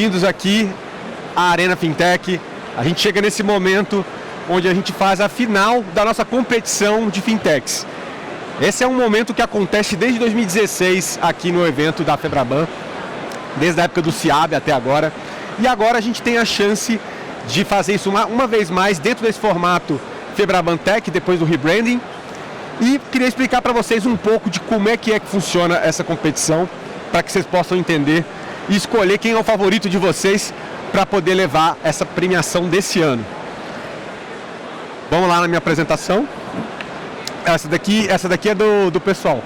bem-vindos aqui à Arena Fintech. A gente chega nesse momento onde a gente faz a final da nossa competição de fintechs. Esse é um momento que acontece desde 2016 aqui no evento da Febraban, desde a época do CIAB até agora. E agora a gente tem a chance de fazer isso uma vez mais dentro desse formato Febraban Tech, depois do rebranding. E queria explicar para vocês um pouco de como é que funciona essa competição, para que vocês possam entender e escolher quem é o favorito de vocês para poder levar essa premiação desse ano. Vamos lá na minha apresentação. Essa daqui é do pessoal.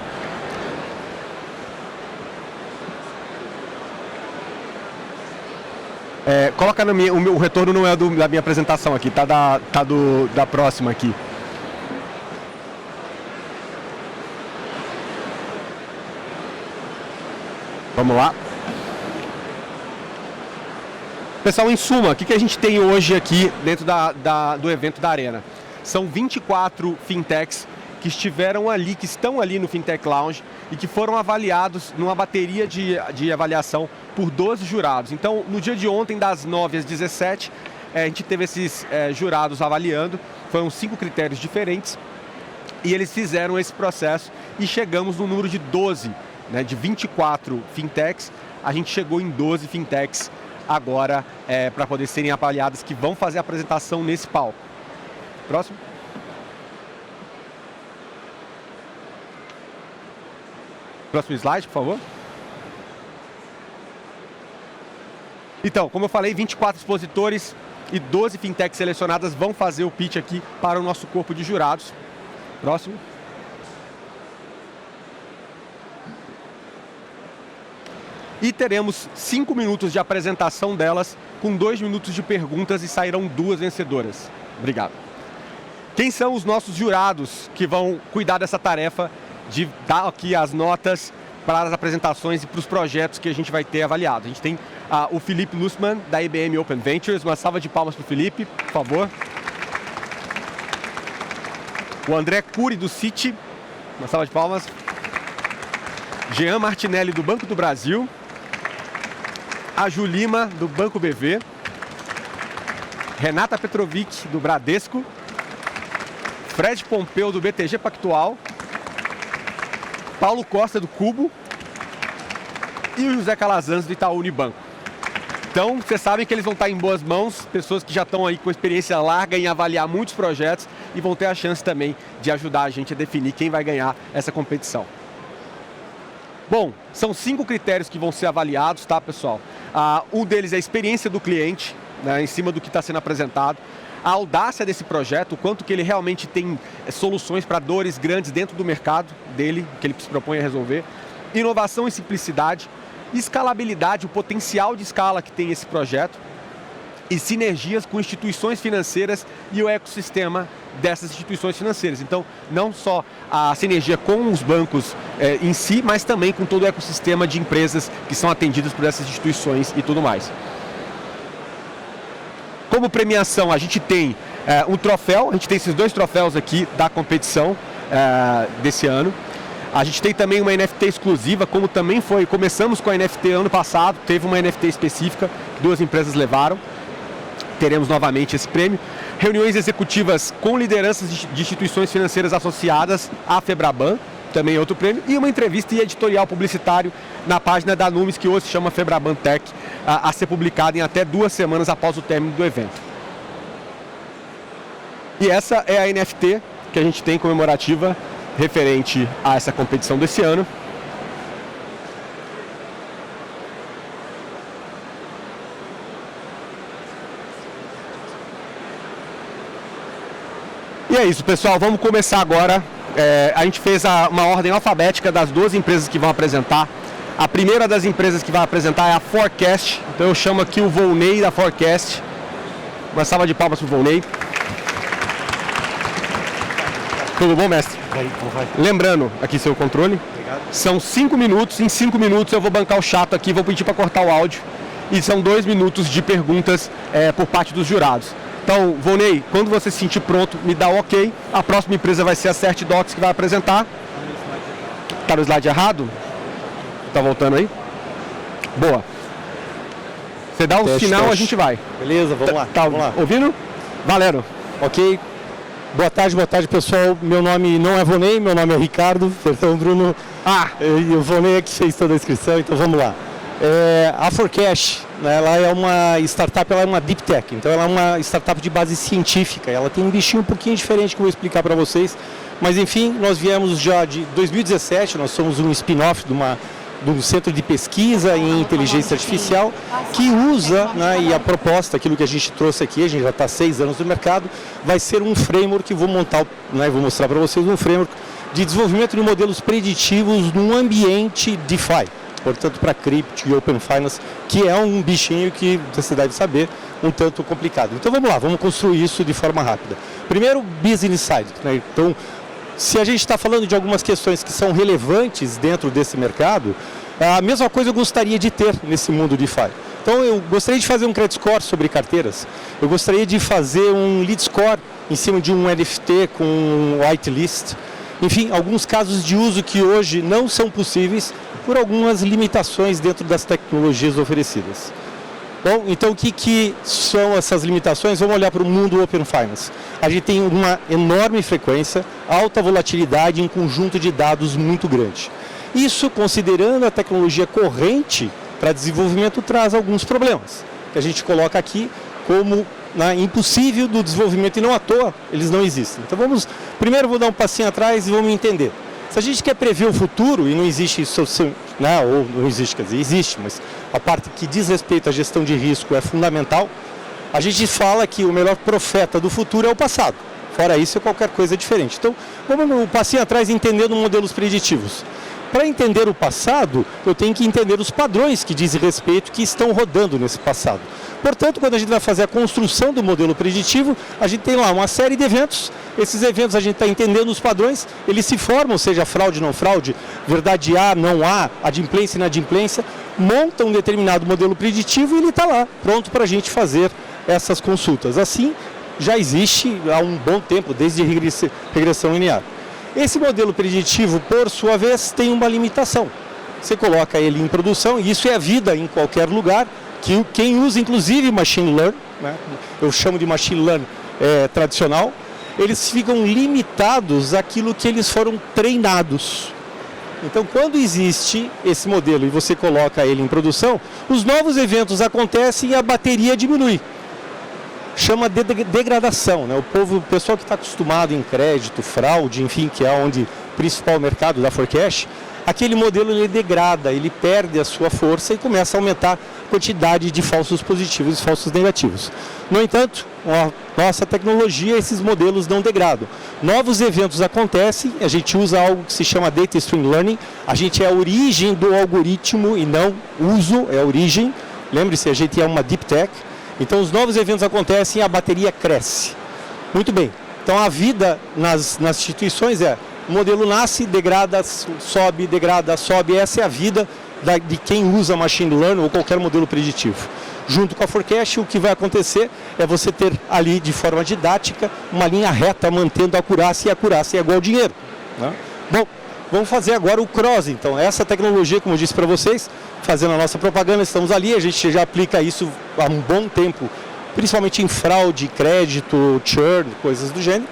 Coloca na minha, o retorno não é da minha apresentação aqui, tá da próxima aqui. Vamos lá. Pessoal, em suma, o que a gente tem hoje aqui dentro do evento da Arena? São 24 fintechs que estiveram ali, que estão ali no Fintech Lounge e que foram avaliados numa bateria de avaliação por 12 jurados. Então, no dia de ontem, das 9 às 17, a gente teve esses jurados avaliando, foram 5 critérios diferentes e eles fizeram esse processo e chegamos no número de 12, né, de 24 fintechs, a gente chegou em 12 fintechs agora para poder serem avaliadas, que vão fazer a apresentação nesse palco. Próximo. Próximo slide, por favor. Então, como eu falei, 24 expositores e 12 fintechs selecionadas vão fazer o pitch aqui para o nosso corpo de jurados. Próximo. E teremos 5 minutos de apresentação delas, com 2 minutos de perguntas e sairão 2 vencedoras. Obrigado. Quem são os nossos jurados que vão cuidar dessa tarefa de dar aqui as notas para as apresentações e para os projetos que a gente vai ter avaliado? A gente tem o Felipe Lussmann, da IBM Open Ventures. Uma salva de palmas para o Felipe, por favor. O André Cury, do Citi. Uma salva de palmas. Jean Martinelli, do Banco do Brasil. A Ju Lima, do Banco BV. Renata Petrovic, do Bradesco. Fred Pompeu, do BTG Pactual. Paulo Costa, do Cubo. E o José Calazans, do Itaú Unibanco. Então, vocês sabem que eles vão estar em boas mãos, pessoas que já estão aí com experiência larga em avaliar muitos projetos e vão ter a chance também de ajudar a gente a definir quem vai ganhar essa competição. Bom, são 5 critérios que vão ser avaliados, tá, pessoal? Um deles é a experiência do cliente, né, em cima do que está sendo apresentado. A audácia desse projeto, o quanto que ele realmente tem soluções para dores grandes dentro do mercado dele, que ele se propõe a resolver. Inovação e simplicidade, escalabilidade, o potencial de escala que tem esse projeto e sinergias com instituições financeiras e o ecossistema dessas instituições financeiras. Então, não só a sinergia com os bancos em si, mas também com todo o ecossistema de empresas que são atendidas por essas instituições e tudo mais. Como premiação, a gente tem um troféu, a gente tem esses 2 troféus aqui da competição desse ano. A gente tem também uma NFT exclusiva, como também começamos com a NFT ano passado, teve uma NFT específica, 2 empresas levaram. Teremos novamente esse prêmio. Reuniões executivas com lideranças de instituições financeiras associadas à Febraban, também é outro prêmio. E uma entrevista e editorial publicitário na página da Numis, que hoje se chama Febraban Tech, a ser publicada em até 2 semanas após o término do evento. E essa é a NFT que a gente tem comemorativa referente a essa competição desse ano. E é isso, pessoal, vamos começar agora. A gente fez uma ordem alfabética das 12 empresas que vão apresentar. A primeira das empresas que vai apresentar é a Forecast. Então eu chamo aqui o Volney da Forecast. Uma salva de palmas para o Volney. Tudo bom, mestre? Lembrando, aqui seu controle. Obrigado. São 5 minutos. Em 5 minutos eu vou bancar o chato aqui, vou pedir para cortar o áudio. E são 2 minutos de perguntas por parte dos jurados. Então, Volney, quando você se sentir pronto, me dá o ok. A próxima empresa vai ser a CertDocs, que vai apresentar. Está no slide errado? Está voltando aí? Boa. Você dá um sinal, a gente vai. Beleza, vamos lá. Vamos lá. Ouvindo? Valendo. Ok. Boa tarde, pessoal. Meu nome não é Vonei, meu nome é Ricardo. Perdão, Bruno. E o Vonei é que fez toda a inscrição, então vamos lá. A Forecash, né, ela é uma startup, ela é uma deep tech, então ela é uma startup de base científica. Ela tem um bichinho um pouquinho diferente que eu vou explicar para vocês. Mas enfim, nós viemos já de 2017, nós somos um spin-off de um centro de pesquisa em inteligência artificial que usa, né, e a proposta, aquilo que a gente trouxe aqui, a gente já está há 6 anos no mercado, vai ser um framework que vou montar, né, vou mostrar para vocês um framework de desenvolvimento de modelos preditivos num ambiente DeFi, portanto para Crypto e Open Finance, que é um bichinho que você deve saber, um tanto complicado. Então vamos lá, vamos construir isso de forma rápida. Primeiro, Business Side, né? Então, se a gente está falando de algumas questões que são relevantes dentro desse mercado, a mesma coisa eu gostaria de ter nesse mundo DeFi. Então eu gostaria de fazer um credit score sobre carteiras, eu gostaria de fazer um lead score em cima de um NFT com um whitelist, enfim, alguns casos de uso que hoje não são possíveis por algumas limitações dentro das tecnologias oferecidas. Bom, então o que são essas limitações? Vamos olhar para o mundo Open Finance. A gente tem uma enorme frequência, alta volatilidade e um conjunto de dados muito grande. Isso, considerando a tecnologia corrente para desenvolvimento, traz alguns problemas, que a gente coloca aqui como impossível do desenvolvimento, e não à toa eles não existem. Então primeiro vou dar um passinho atrás e vamos entender. Se a gente quer prever o futuro, e não existe isso, ou não existe, quer dizer, existe, mas a parte que diz respeito à gestão de risco é fundamental, a gente fala que o melhor profeta do futuro é o passado. Fora isso, é qualquer coisa diferente. Então, vamos um passinho atrás entendendo modelos preditivos. Para entender o passado, eu tenho que entender os padrões que dizem respeito, que estão rodando nesse passado. Portanto, quando a gente vai fazer a construção do modelo preditivo, a gente tem lá uma série de eventos. Esses eventos a gente está entendendo os padrões, eles se formam, seja fraude, não fraude, verdade há, não há, adimplência e inadimplência, montam um determinado modelo preditivo e ele está lá, pronto para a gente fazer essas consultas. Assim, já existe há um bom tempo, desde regressão linear. Esse modelo preditivo, por sua vez, tem uma limitação. Você coloca ele em produção, e isso é a vida em qualquer lugar, que quem usa inclusive machine learning, né, eu chamo de machine learning tradicional, eles ficam limitados àquilo que eles foram treinados. Então, quando existe esse modelo e você coloca ele em produção, os novos eventos acontecem e a bateria diminui. Chama de degradação, né? O pessoal que está acostumado em crédito, fraude, enfim, que é onde o principal mercado da Forecash, aquele modelo ele degrada, ele perde a sua força e começa a aumentar a quantidade de falsos positivos e falsos negativos. No entanto, com a nossa tecnologia, esses modelos não degradam. Novos eventos acontecem, a gente usa algo que se chama Data Stream Learning, a gente é a origem do algoritmo e não uso, é a origem. Lembre-se, a gente é uma Deep Tech. Então os novos eventos acontecem e a bateria cresce. Muito bem, então a vida nas instituições o modelo nasce, degrada, sobe, essa é a vida de quem usa Machine Learning ou qualquer modelo preditivo. Junto com a Forecash, o que vai acontecer é você ter ali de forma didática uma linha reta mantendo a acurácia, e a acurácia é igual ao dinheiro, né? Bom, vamos fazer agora o cross, então. Essa tecnologia, como eu disse para vocês, fazendo a nossa propaganda, estamos ali, a gente já aplica isso há um bom tempo, principalmente em fraude, crédito, churn, coisas do gênero.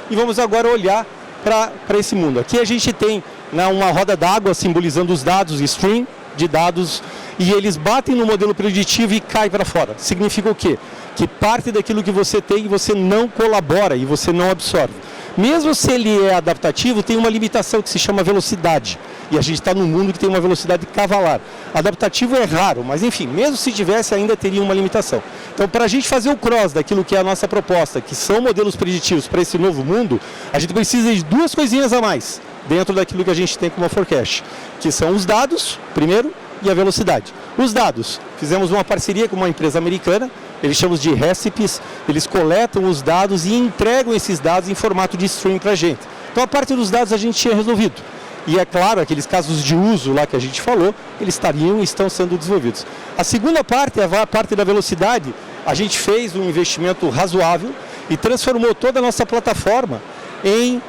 E vamos agora olhar para esse mundo. Aqui a gente tem uma roda d'água simbolizando os dados, stream de dados, e eles batem no modelo preditivo e caem para fora. Significa o quê? Que parte daquilo que você tem você não colabora e você não absorve. Mesmo se ele é adaptativo, tem uma limitação que se chama velocidade. E a gente está num mundo que tem uma velocidade cavalar. Adaptativo é raro, mas enfim, mesmo se tivesse, ainda teria uma limitação. Então, para a gente fazer o cross daquilo que é a nossa proposta, que são modelos preditivos para esse novo mundo, a gente precisa de duas coisinhas a mais dentro daquilo que a gente tem como a Forecash, que são os dados, primeiro, e a velocidade. Os dados, fizemos uma parceria com uma empresa americana, eles chamam de recipes, eles coletam os dados e entregam esses dados em formato de stream para a gente. Então a parte dos dados a gente tinha resolvido. E é claro, aqueles casos de uso lá que a gente falou, eles estariam e estão sendo desenvolvidos. A segunda parte, a parte da velocidade, a gente fez um investimento razoável e transformou toda a nossa plataforma em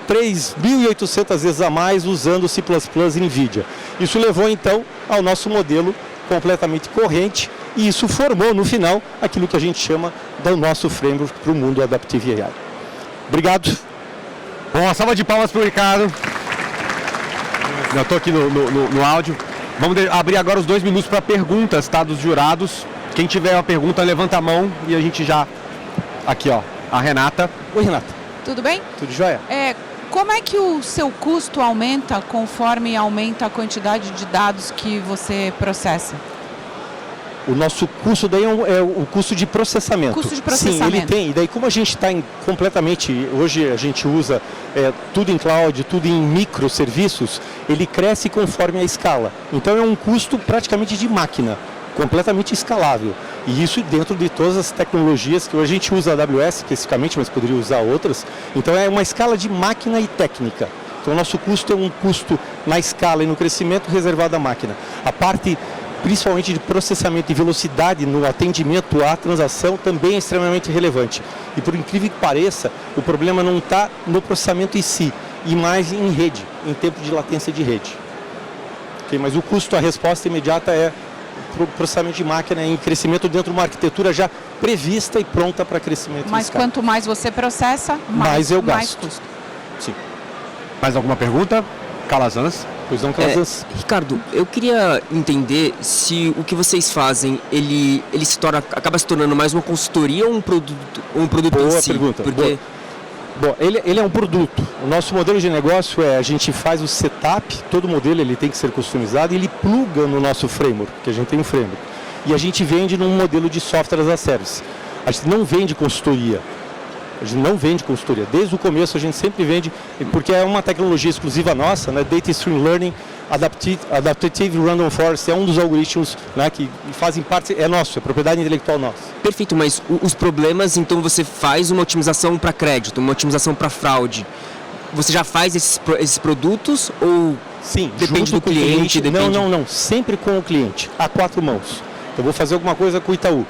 3.800 vezes a mais usando C++ e NVIDIA. Isso levou então ao nosso modelo completamente corrente, e isso formou, no final, aquilo que a gente chama do nosso framework para o mundo Adaptive AI. Obrigado. Bom, uma salva de palmas para o Ricardo. Eu estou aqui no áudio. Vamos abrir agora os 2 minutos para perguntas, tá, dos jurados. Quem tiver uma pergunta, levanta a mão e a gente já... Aqui, ó, a Renata. Oi, Renata. Tudo bem? Tudo jóia? Como é que o seu custo aumenta conforme aumenta a quantidade de dados que você processa? O nosso custo daí é o custo de processamento. Custo de processamento. Sim, ele tem. E daí como a gente está completamente... Hoje a gente usa tudo em cloud, tudo em microserviços, ele cresce conforme a escala. Então é um custo praticamente de máquina, completamente escalável. E isso dentro de todas as tecnologias que hoje a gente usa a AWS especificamente, mas poderia usar outras. Então é uma escala de máquina e técnica. Então o nosso custo é um custo na escala e no crescimento reservado à máquina. A parte principalmente de processamento e velocidade no atendimento à transação também é extremamente relevante. E por incrível que pareça, o problema não está no processamento em si, e mais em rede, em tempo de latência de rede. Okay? Mas o custo, a resposta imediata é processamento de máquina em crescimento dentro de uma arquitetura já prevista e pronta para crescimento. Mas quanto mais você processa, mais eu gasto. Mais custo. Sim. Mais alguma pergunta? Calazans. Pois não, Calazans. Ricardo, eu queria entender se o que vocês fazem, ele acaba se tornando mais uma consultoria ou um produto Boa em si? Pergunta. Porque... Bom, ele é um produto. O nosso modelo de negócio a gente faz o setup, todo modelo ele tem que ser customizado e ele pluga no nosso framework, que a gente tem um framework. E a gente vende num modelo de software as a service. A gente não vende consultoria. A gente não vende consultoria. Desde o começo a gente sempre vende, porque é uma tecnologia exclusiva nossa, né? Data Stream Learning, Adaptive Random Forest é um dos algoritmos, né, que fazem parte, é nosso, é propriedade intelectual nossa. Perfeito, mas os problemas, então você faz uma otimização para crédito, uma otimização para fraude. Você já faz esses produtos ou sim, depende do cliente? Depende... Não, sempre com o cliente, a 4 mãos. Eu vou fazer alguma coisa com o Itaú.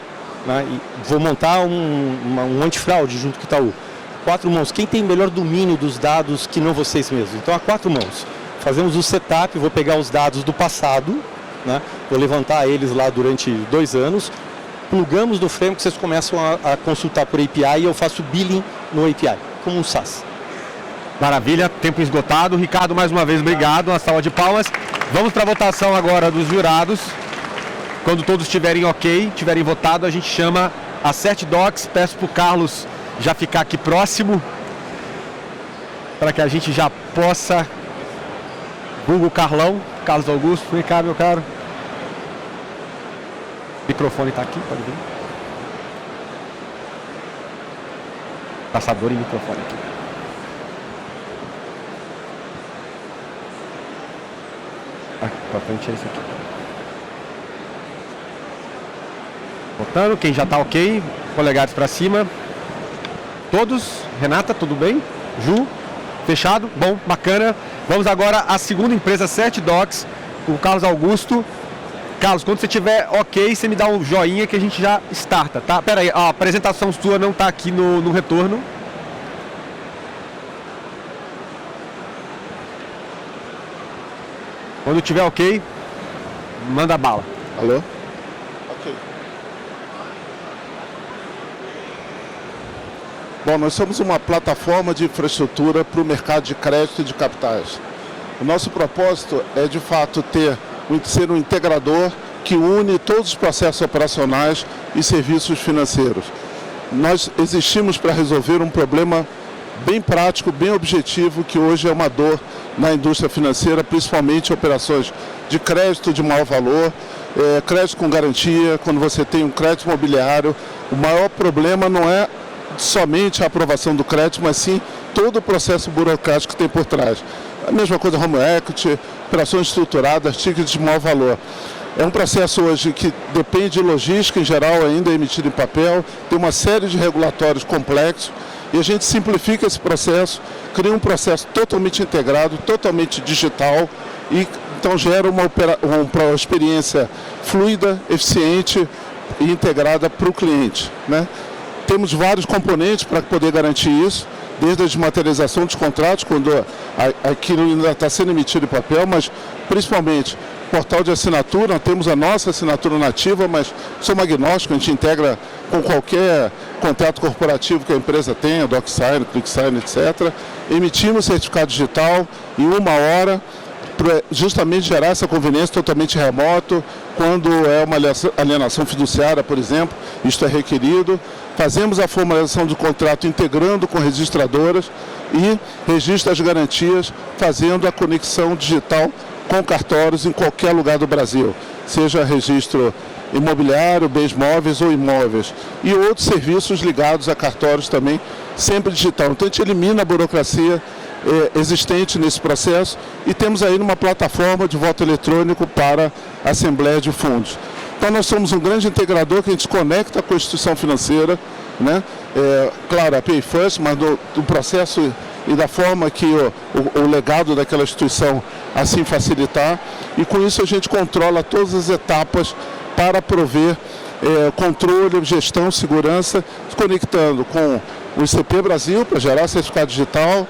Né, e vou montar um antifraude junto com o Itaú. 4 mãos. Quem tem melhor domínio dos dados que não vocês mesmos? Então, a 4 mãos. Fazemos o setup, vou pegar os dados do passado, né, vou levantar eles lá durante 2 anos, plugamos no framework, vocês começam a consultar por API e eu faço billing no API, como um SaaS. Maravilha, tempo esgotado. Ricardo, mais uma vez, obrigado. Uma salva de palmas. Vamos para a votação agora dos jurados. Quando todos estiverem ok, tiverem votado, a gente chama a CertDocs. Peço para o Carlos já ficar aqui próximo, para que a gente já possa... Google Carlão, Carlos Augusto, vem cá, meu caro. O microfone está aqui, pode vir. Passador e microfone aqui. Aqui para frente é esse aqui. Votando, quem já está ok, polegares para cima. Todos, Renata, tudo bem? Ju, fechado? Bom, bacana. Vamos agora à segunda empresa, CertDocs, com o Carlos Augusto. Carlos, quando você tiver ok, você me dá um joinha que a gente já starta, tá? Pera aí, a apresentação sua não está aqui no retorno. Quando tiver ok, manda bala. Alô? Ok. Bom, nós somos uma plataforma de infraestrutura para o mercado de crédito e de capitais. O nosso propósito é, de fato, ser um integrador que une todos os processos operacionais e serviços financeiros. Nós existimos para resolver um problema bem prático, bem objetivo, que hoje é uma dor na indústria financeira, principalmente operações de crédito de maior valor, crédito com garantia. Quando você tem um crédito imobiliário, o maior problema não é somente a aprovação do crédito, mas sim todo o processo burocrático que tem por trás. A mesma coisa home equity, operações estruturadas, tickets de maior valor. É um processo hoje que depende de logística, em geral ainda é emitido em papel, tem uma série de regulatórios complexos, e a gente simplifica esse processo, cria um processo totalmente integrado, totalmente digital, e então gera uma experiência fluida, eficiente e integrada para o cliente, né? Temos vários componentes para poder garantir isso, desde a desmaterialização dos contratos, quando aquilo ainda está sendo emitido em papel, mas principalmente portal de assinatura, nós temos a nossa assinatura nativa, mas somos agnósticos, a gente integra com qualquer contrato corporativo que a empresa tenha, DocSign, ClickSign, etc. Emitimos certificado digital em 1 hora, para justamente gerar essa conveniência totalmente remoto, quando é uma alienação fiduciária, por exemplo, isto é requerido. Fazemos a formalização do contrato integrando com registradoras e registro das garantias, fazendo a conexão digital com cartórios em qualquer lugar do Brasil, seja registro imobiliário, bens móveis ou imóveis, e outros serviços ligados a cartórios também, sempre digital. Então a gente elimina a burocracia existente nesse processo e temos aí uma plataforma de voto eletrônico para a Assembleia de Fundos. Então nós somos um grande integrador que a gente conecta com a instituição financeira, né? Claro, a Pay First, mas do processo e da forma que o legado daquela instituição assim facilitar, e com isso a gente controla todas as etapas para prover controle, gestão, segurança, conectando com o ICP Brasil para gerar certificado digital,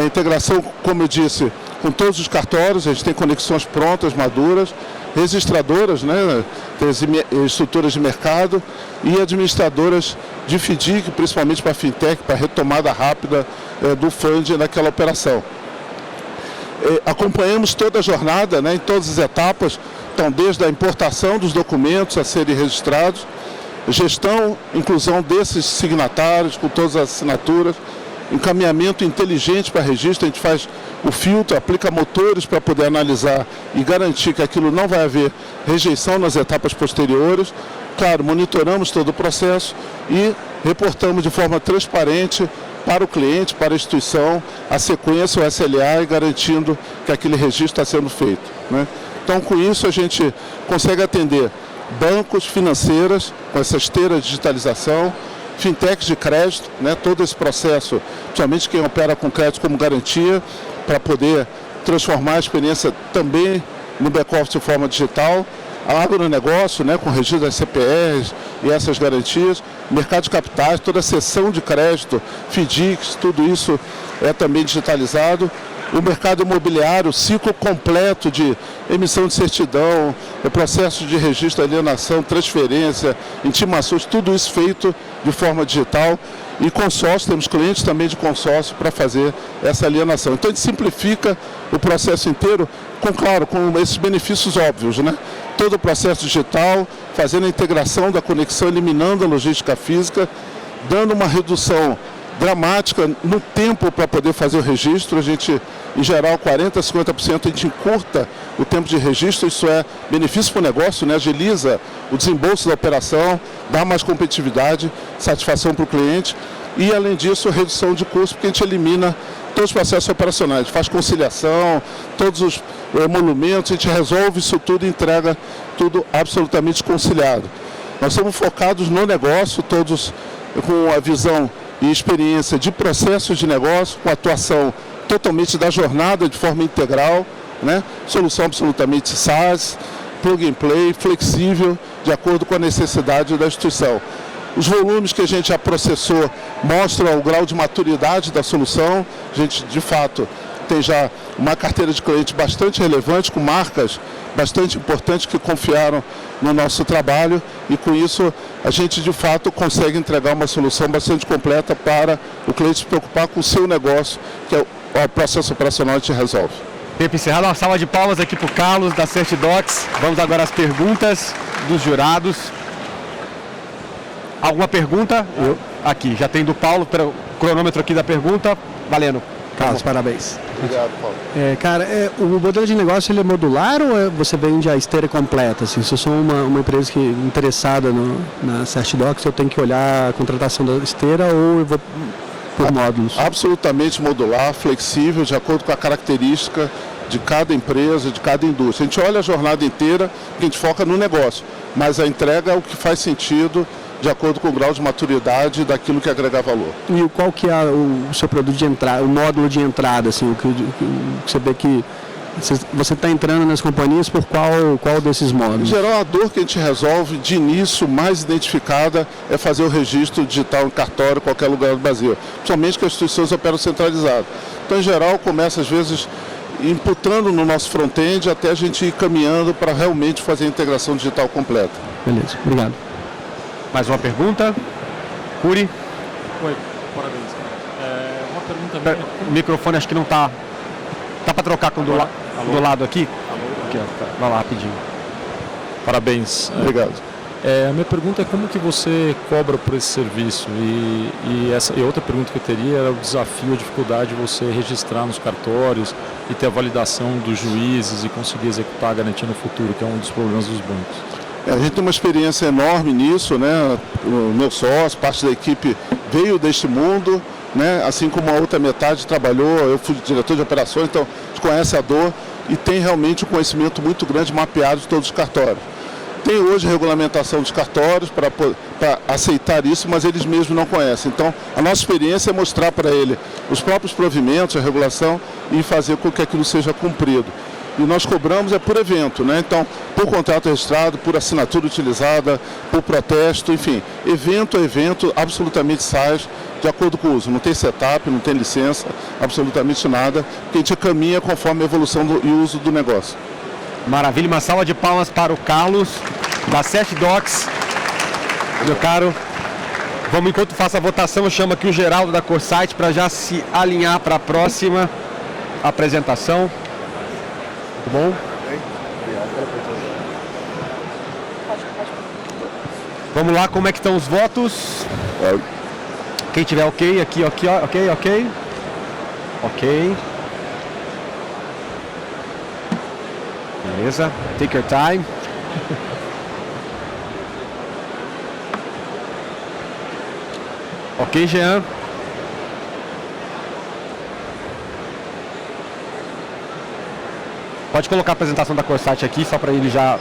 integração, como eu disse, com todos os cartórios, a gente tem conexões prontas, maduras, registradoras, né, estruturas de mercado e administradoras de FDIC, principalmente para a fintech, para a retomada rápida do funding naquela operação. Acompanhamos toda a jornada, né, em todas as etapas, então desde a importação dos documentos a serem registrados, gestão, inclusão desses signatários com todas as assinaturas, encaminhamento inteligente para registro, a gente faz o filtro, aplica motores para poder analisar e garantir que aquilo não vai haver rejeição nas etapas posteriores. Claro, monitoramos todo o processo e reportamos de forma transparente para o cliente, para a instituição, a sequência, o SLA, e garantindo que aquele registro está sendo feito, né? Então, com isso, a gente consegue atender bancos, financeiras, com essa esteira de digitalização, fintechs de crédito, né, todo esse processo, principalmente quem opera com crédito como garantia, para poder transformar a experiência também no back-office de forma digital, agronegócio, né, com registro das CPRs e essas garantias, mercado de capitais, toda a seção de crédito, FDICs, tudo isso é também digitalizado. O mercado imobiliário, ciclo completo de emissão de certidão, processo de registro, alienação, transferência, intimações, tudo isso feito de forma digital. E consórcio, temos clientes também de consórcio para fazer essa alienação. Então a gente simplifica o processo inteiro, claro, com esses benefícios óbvios, né? Todo o processo digital, fazendo a integração da conexão, eliminando a logística física, dando uma redução dramática no tempo para poder fazer o registro. A gente, em geral, 40%, 50% a gente encurta o tempo de registro, isso é benefício para o negócio, né? Agiliza o desembolso da operação, dá mais competitividade, satisfação para o cliente e, além disso, redução de custo, porque a gente elimina todos os processos operacionais, a gente faz conciliação, todos os emolumentos, a gente resolve isso tudo e entrega tudo absolutamente conciliado. Nós estamos focados no negócio, todos com a visão e experiência de processos de negócio, com atuação totalmente da jornada de forma integral, né? Solução absolutamente SaaS, plug and play, flexível, de acordo com a necessidade da instituição. Os volumes que a gente já processou mostram o grau de maturidade da solução. A gente, de fato, tem já uma carteira de clientes bastante relevante, com marcas bastante importantes que confiaram no nosso trabalho e, com isso, a gente, de fato, consegue entregar uma solução bastante completa para o cliente se preocupar com o seu negócio, que é o processo operacional que a gente resolve. Tempo encerrado, uma salva de palmas aqui para o Carlos, da CertDocs. Vamos agora às perguntas dos jurados. Alguma pergunta? Aqui, já tem do Paulo, o cronômetro aqui da pergunta. Valendo. Carlos, parabéns. Obrigado, Paulo. O modelo de negócio ele é modular ou você vende a esteira completa? Assim, se eu sou uma empresa interessada na CertDocs, eu tenho que olhar a contratação da esteira ou eu vou por módulos? Absolutamente modular, flexível, de acordo com a característica de cada empresa, de cada indústria. A gente olha a jornada inteira, a gente foca no negócio, mas a entrega é o que faz sentido de acordo com o grau de maturidade daquilo que agrega valor. E qual que é o seu produto de entrada, o módulo de entrada, assim, o que você vê que você está entrando nas companhias por qual desses módulos? Em geral, a dor que a gente resolve de início mais identificada é fazer o registro digital em cartório em qualquer lugar do Brasil, principalmente que as instituições operam centralizadas. Então, em geral, começa às vezes imputando no nosso front-end até a gente ir caminhando para realmente fazer a integração digital completa. Beleza, obrigado. Mais uma pergunta? Curi? Oi, parabéns. Uma pergunta minha. O microfone acho que não tá. Tá para trocar com do lado aqui? Aqui, ó, vai lá rapidinho. Parabéns. Obrigado. A minha pergunta é como que você cobra por esse serviço? E outra pergunta que eu teria era o desafio, a dificuldade de você registrar nos cartórios e ter a validação dos juízes e conseguir executar a garantia no futuro, que é um dos problemas dos bancos. A gente tem uma experiência enorme nisso, né? O meu sócio, parte da equipe veio deste mundo, né? Assim como a outra metade trabalhou, eu fui diretor de operações, então a gente conhece a dor e tem realmente um conhecimento muito grande mapeado de todos os cartórios. Tem hoje regulamentação dos cartórios para aceitar isso, mas eles mesmos não conhecem. Então, a nossa experiência é mostrar para ele os próprios provimentos, a regulação e fazer com que aquilo seja cumprido. E nós cobramos por evento, né? Então, por contrato registrado, por assinatura utilizada, por protesto, enfim, evento a evento, absolutamente sai de acordo com o uso. Não tem setup, não tem licença, absolutamente nada, porque a gente caminha conforme a evolução e o uso do negócio. Maravilha, uma salva de palmas para o Carlos, da Seth Docs. Meu caro, vamos, enquanto faço a votação, eu chamo aqui o Geraldo da Corsight para já se alinhar para a próxima apresentação. Tudo bom? Vamos lá, como é que estão os votos? Quem tiver ok, aqui, ok. Beleza, take your time. Ok, Jean. Pode colocar a apresentação da Corsight aqui, só para ele já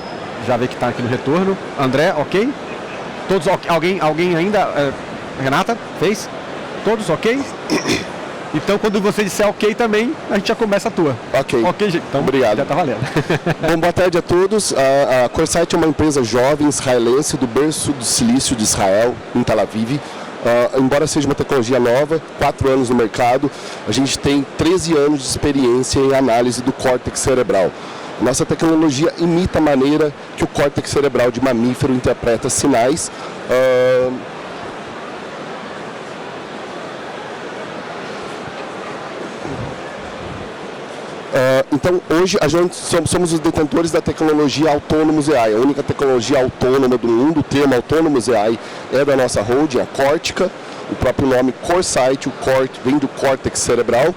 ver que está aqui no retorno. André, ok? Todos ok? Alguém ainda? Renata, fez? Todos ok? Então, quando você disser ok também, a gente já começa a tua. Ok. Ok, gente. Então, obrigado. Já tá valendo. Bom, boa tarde a todos. A Corsight é uma empresa jovem israelense do berço do silício de Israel, em Tel Aviv. Embora seja uma tecnologia nova, 4 anos no mercado, a gente tem 13 anos de experiência em análise do córtex cerebral. Nossa tecnologia imita a maneira que o córtex cerebral de mamífero interpreta sinais. Então, hoje, a gente somos os detentores da tecnologia Autonomous AI, a única tecnologia autônoma do mundo. O termo Autonomous AI é da nossa holding, a Cortica, o próprio nome Corsight, o Cort vem do córtex cerebral.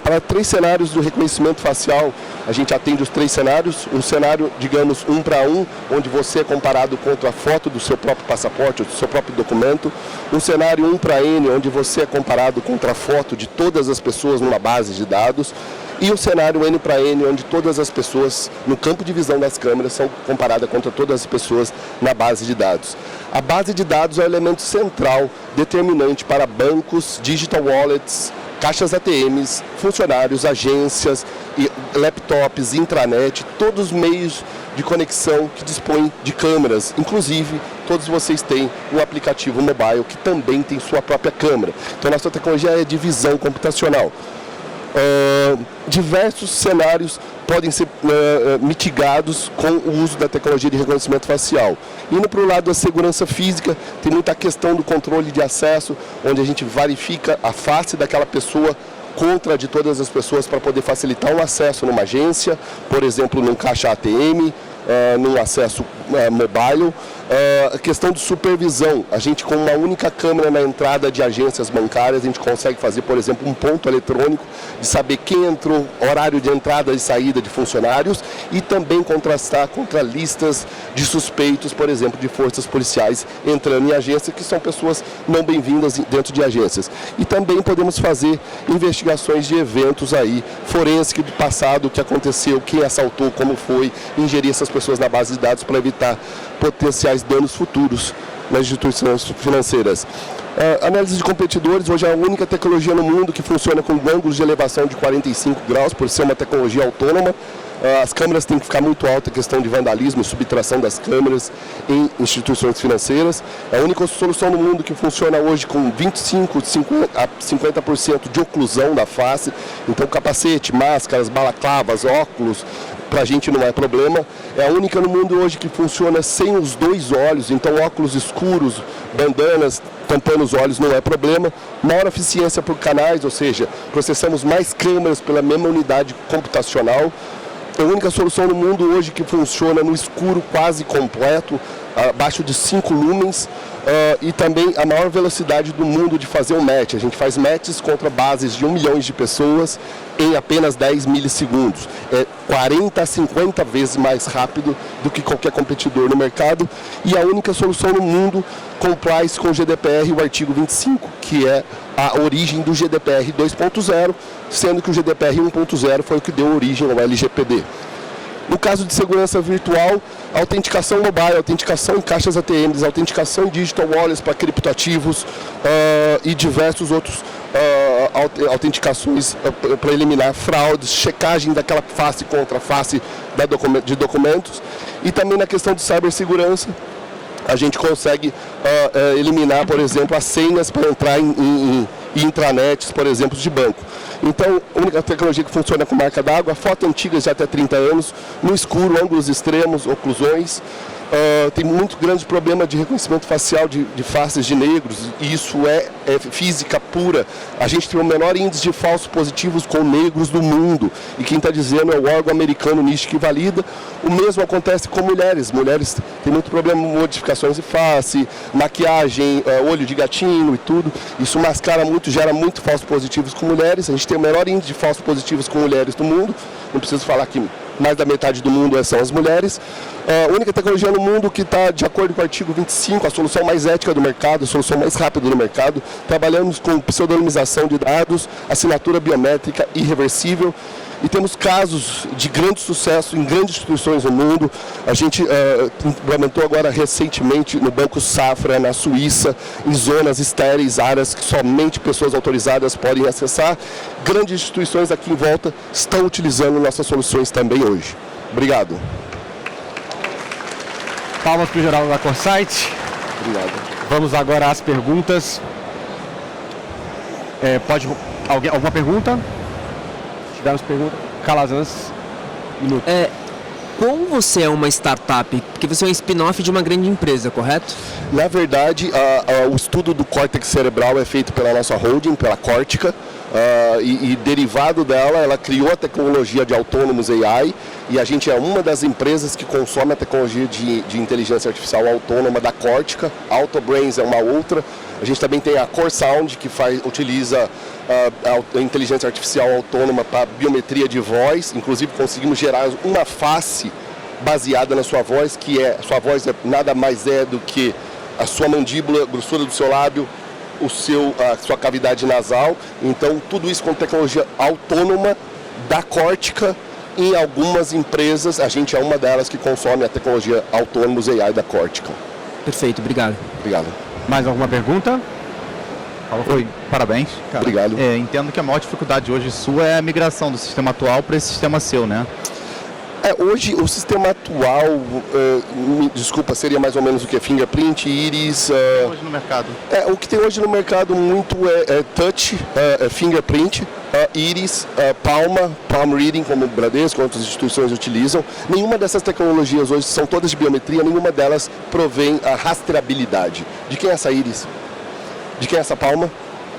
Para 3 cenários do reconhecimento facial, a gente atende os 3 cenários. Um cenário, digamos, 1 para 1, onde você é comparado contra a foto do seu próprio passaporte, ou do seu próprio documento. Um cenário 1 para N, onde você é comparado contra a foto de todas as pessoas numa base de dados. E o cenário N para N, onde todas as pessoas no campo de visão das câmeras são comparadas contra todas as pessoas na base de dados. A base de dados é o elemento central, determinante para bancos, digital wallets, caixas ATMs, funcionários, agências, laptops, intranet, todos os meios de conexão que dispõem de câmeras. Inclusive, todos vocês têm um aplicativo mobile que também tem sua própria câmera. Então, nossa tecnologia é de visão computacional. Diversos cenários podem ser mitigados com o uso da tecnologia de reconhecimento facial. Indo para o lado da segurança física, tem muita questão do controle de acesso, onde a gente verifica a face daquela pessoa contra a de todas as pessoas para poder facilitar o acesso numa agência, por exemplo, num caixa ATM, num acesso mobile. A questão de supervisão, a gente com uma única câmera na entrada de agências bancárias, a gente consegue fazer, por exemplo, um ponto eletrônico de saber quem entrou, horário de entrada e saída de funcionários, e também contrastar contra listas de suspeitos, por exemplo, de forças policiais entrando em agências, que são pessoas não bem-vindas dentro de agências. E também podemos fazer investigações de eventos aí, forense do passado, o que aconteceu, quem assaltou, como foi, ingerir essas pessoas na base de dados para evitar potenciais danos futuros nas instituições financeiras. Análise de competidores, hoje é a única tecnologia no mundo que funciona com ângulos de elevação de 45 graus, por ser uma tecnologia autônoma. As câmeras têm que ficar muito alta, a questão de vandalismo e subtração das câmeras em instituições financeiras. É a única solução no mundo que funciona hoje com 25 a 50% de oclusão da face. Então capacete, máscaras, balaclavas, óculos, para a gente não é problema. É a única no mundo hoje que funciona sem os dois olhos, então óculos escuros, bandanas, tampando os olhos não é problema. Maior eficiência por canais, ou seja, processamos mais câmeras pela mesma unidade computacional. É a única solução no mundo hoje que funciona no escuro quase completo, abaixo de 5 lumens, e também a maior velocidade do mundo de fazer um match. A gente faz matches contra bases de 1 milhão de pessoas em apenas 10 milissegundos. É 40 a 50 vezes mais rápido do que qualquer competidor no mercado, e a única solução no mundo complies com o GDPR, o artigo 25, que é a origem do GDPR 2.0, sendo que o GDPR 1.0 foi o que deu origem ao LGPD. No caso de segurança virtual, autenticação mobile, autenticação em caixas ATMs, autenticação em digital wallets para criptoativos e diversos outros autenticações para eliminar fraudes, checagem daquela face contra face de documentos, e também na questão de cibersegurança. A gente consegue eliminar, por exemplo, as senhas para entrar em intranets, por exemplo, de banco. Então, a única tecnologia que funciona com marca d'água, foto antiga de até 30 anos, no escuro, ângulos extremos, oclusões. Tem muito grande problema de reconhecimento facial de faces de negros, e isso é física pura. A gente tem o menor índice de falsos positivos com negros do mundo, e quem está dizendo é o órgão americano NIST que valida. O mesmo acontece com mulheres. Mulheres têm muito problema com modificações de face, maquiagem, olho de gatinho e tudo. Isso mascara muito, gera muito falsos positivos com mulheres. A gente tem o menor índice de falsos positivos com mulheres do mundo. Não preciso falar que mais da metade do mundo são as mulheres. A única tecnologia no mundo que está de acordo com o artigo 25, a solução mais ética do mercado, a solução mais rápida do mercado. Trabalhamos com pseudonimização de dados, assinatura biométrica irreversível, e temos casos de grande sucesso em grandes instituições no mundo. A gente implementou agora recentemente no Banco Safra, na Suíça, em zonas estéreis, áreas que somente pessoas autorizadas podem acessar. Grandes instituições aqui em volta estão utilizando nossas soluções também hoje. Obrigado. Palmas para o Geraldo da Corsight. Obrigado. Vamos agora às perguntas. Alguma pergunta? Tivemos pergunta. Calazans, minuto. Como você é uma startup? Porque você é um spin-off de uma grande empresa, correto? Na verdade, o estudo do córtex cerebral é feito pela nossa holding, pela Cortica, e derivado dela, ela criou a tecnologia de Autonomous AI, e a gente é uma das empresas que consome a tecnologia de inteligência artificial autônoma da Cortica. A Autobrains é uma outra. A gente também tem a CoreSound, que utiliza a inteligência artificial autônoma para biometria de voz. Inclusive conseguimos gerar uma face baseada na sua voz, sua voz nada mais é do que a sua mandíbula, a grossura do seu lábio, a sua cavidade nasal. Então tudo isso com tecnologia autônoma da Cortica. Em algumas empresas, a gente é uma delas que consome a tecnologia Autonomous AI da Cortica. Perfeito, obrigado. Obrigado. Mais alguma pergunta? Oi, parabéns. Cara. Obrigado. Entendo que a maior dificuldade hoje sua é a migração do sistema atual para esse sistema seu, né? Hoje o sistema atual, desculpa, seria mais ou menos o que? Fingerprint, íris... Hoje no mercado. O que tem hoje no mercado muito é touch, fingerprint, íris, palm reading, como o Bradesco, outras instituições utilizam. Nenhuma dessas tecnologias hoje são todas de biometria, nenhuma delas provém a rastreabilidade. De quem é essa íris? De quem é essa palma?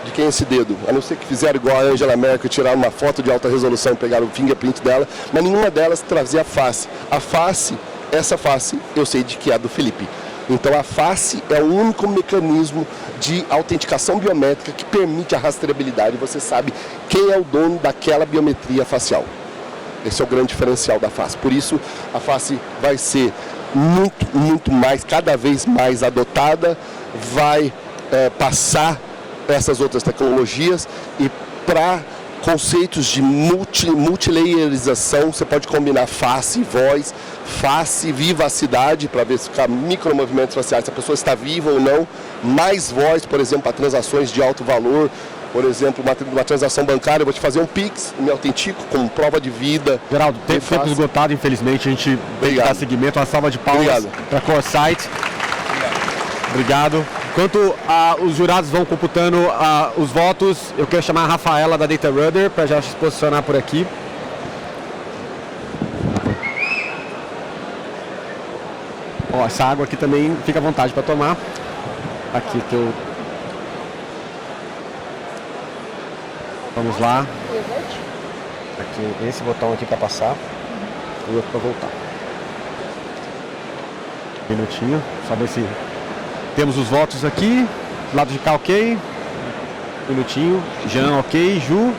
De quem é esse dedo? A não ser que fizeram igual a Angela Merkel, tiraram uma foto de alta resolução e pegaram o fingerprint dela, mas nenhuma delas trazia a face. A face, essa face, eu sei de que é a do Felipe. Então a face é o único mecanismo de autenticação biométrica que permite a rastreabilidade. Você sabe quem é o dono daquela biometria facial. Esse é o grande diferencial da face. Por isso, a face vai ser muito mais, cada vez mais adotada, vai passar essas outras tecnologias, e para conceitos de multilayerização, você pode combinar face, voz, face, vivacidade, para ver se ficar micromovimentos faciais, se a pessoa está viva ou não, mais voz, por exemplo, para transações de alto valor, Por exemplo, uma transação bancária, eu vou te fazer um Pix, me autentico com prova de vida. Geraldo, tempo esgotado, infelizmente, a gente tem que dar seguimento, uma salva de palmas para a CoreSite. Obrigado. Enquanto os jurados vão computando os votos, eu quero chamar a Rafaela da DataRudder para já se posicionar por aqui. Ó, essa água aqui também fica à vontade para tomar. Aqui teu. Vamos lá. Aqui, esse botão aqui para passar e o outro para voltar. Um minutinho, só ver se temos os votos aqui. Do lado de cá, ok. Um minutinho. Jean, ok. Ju.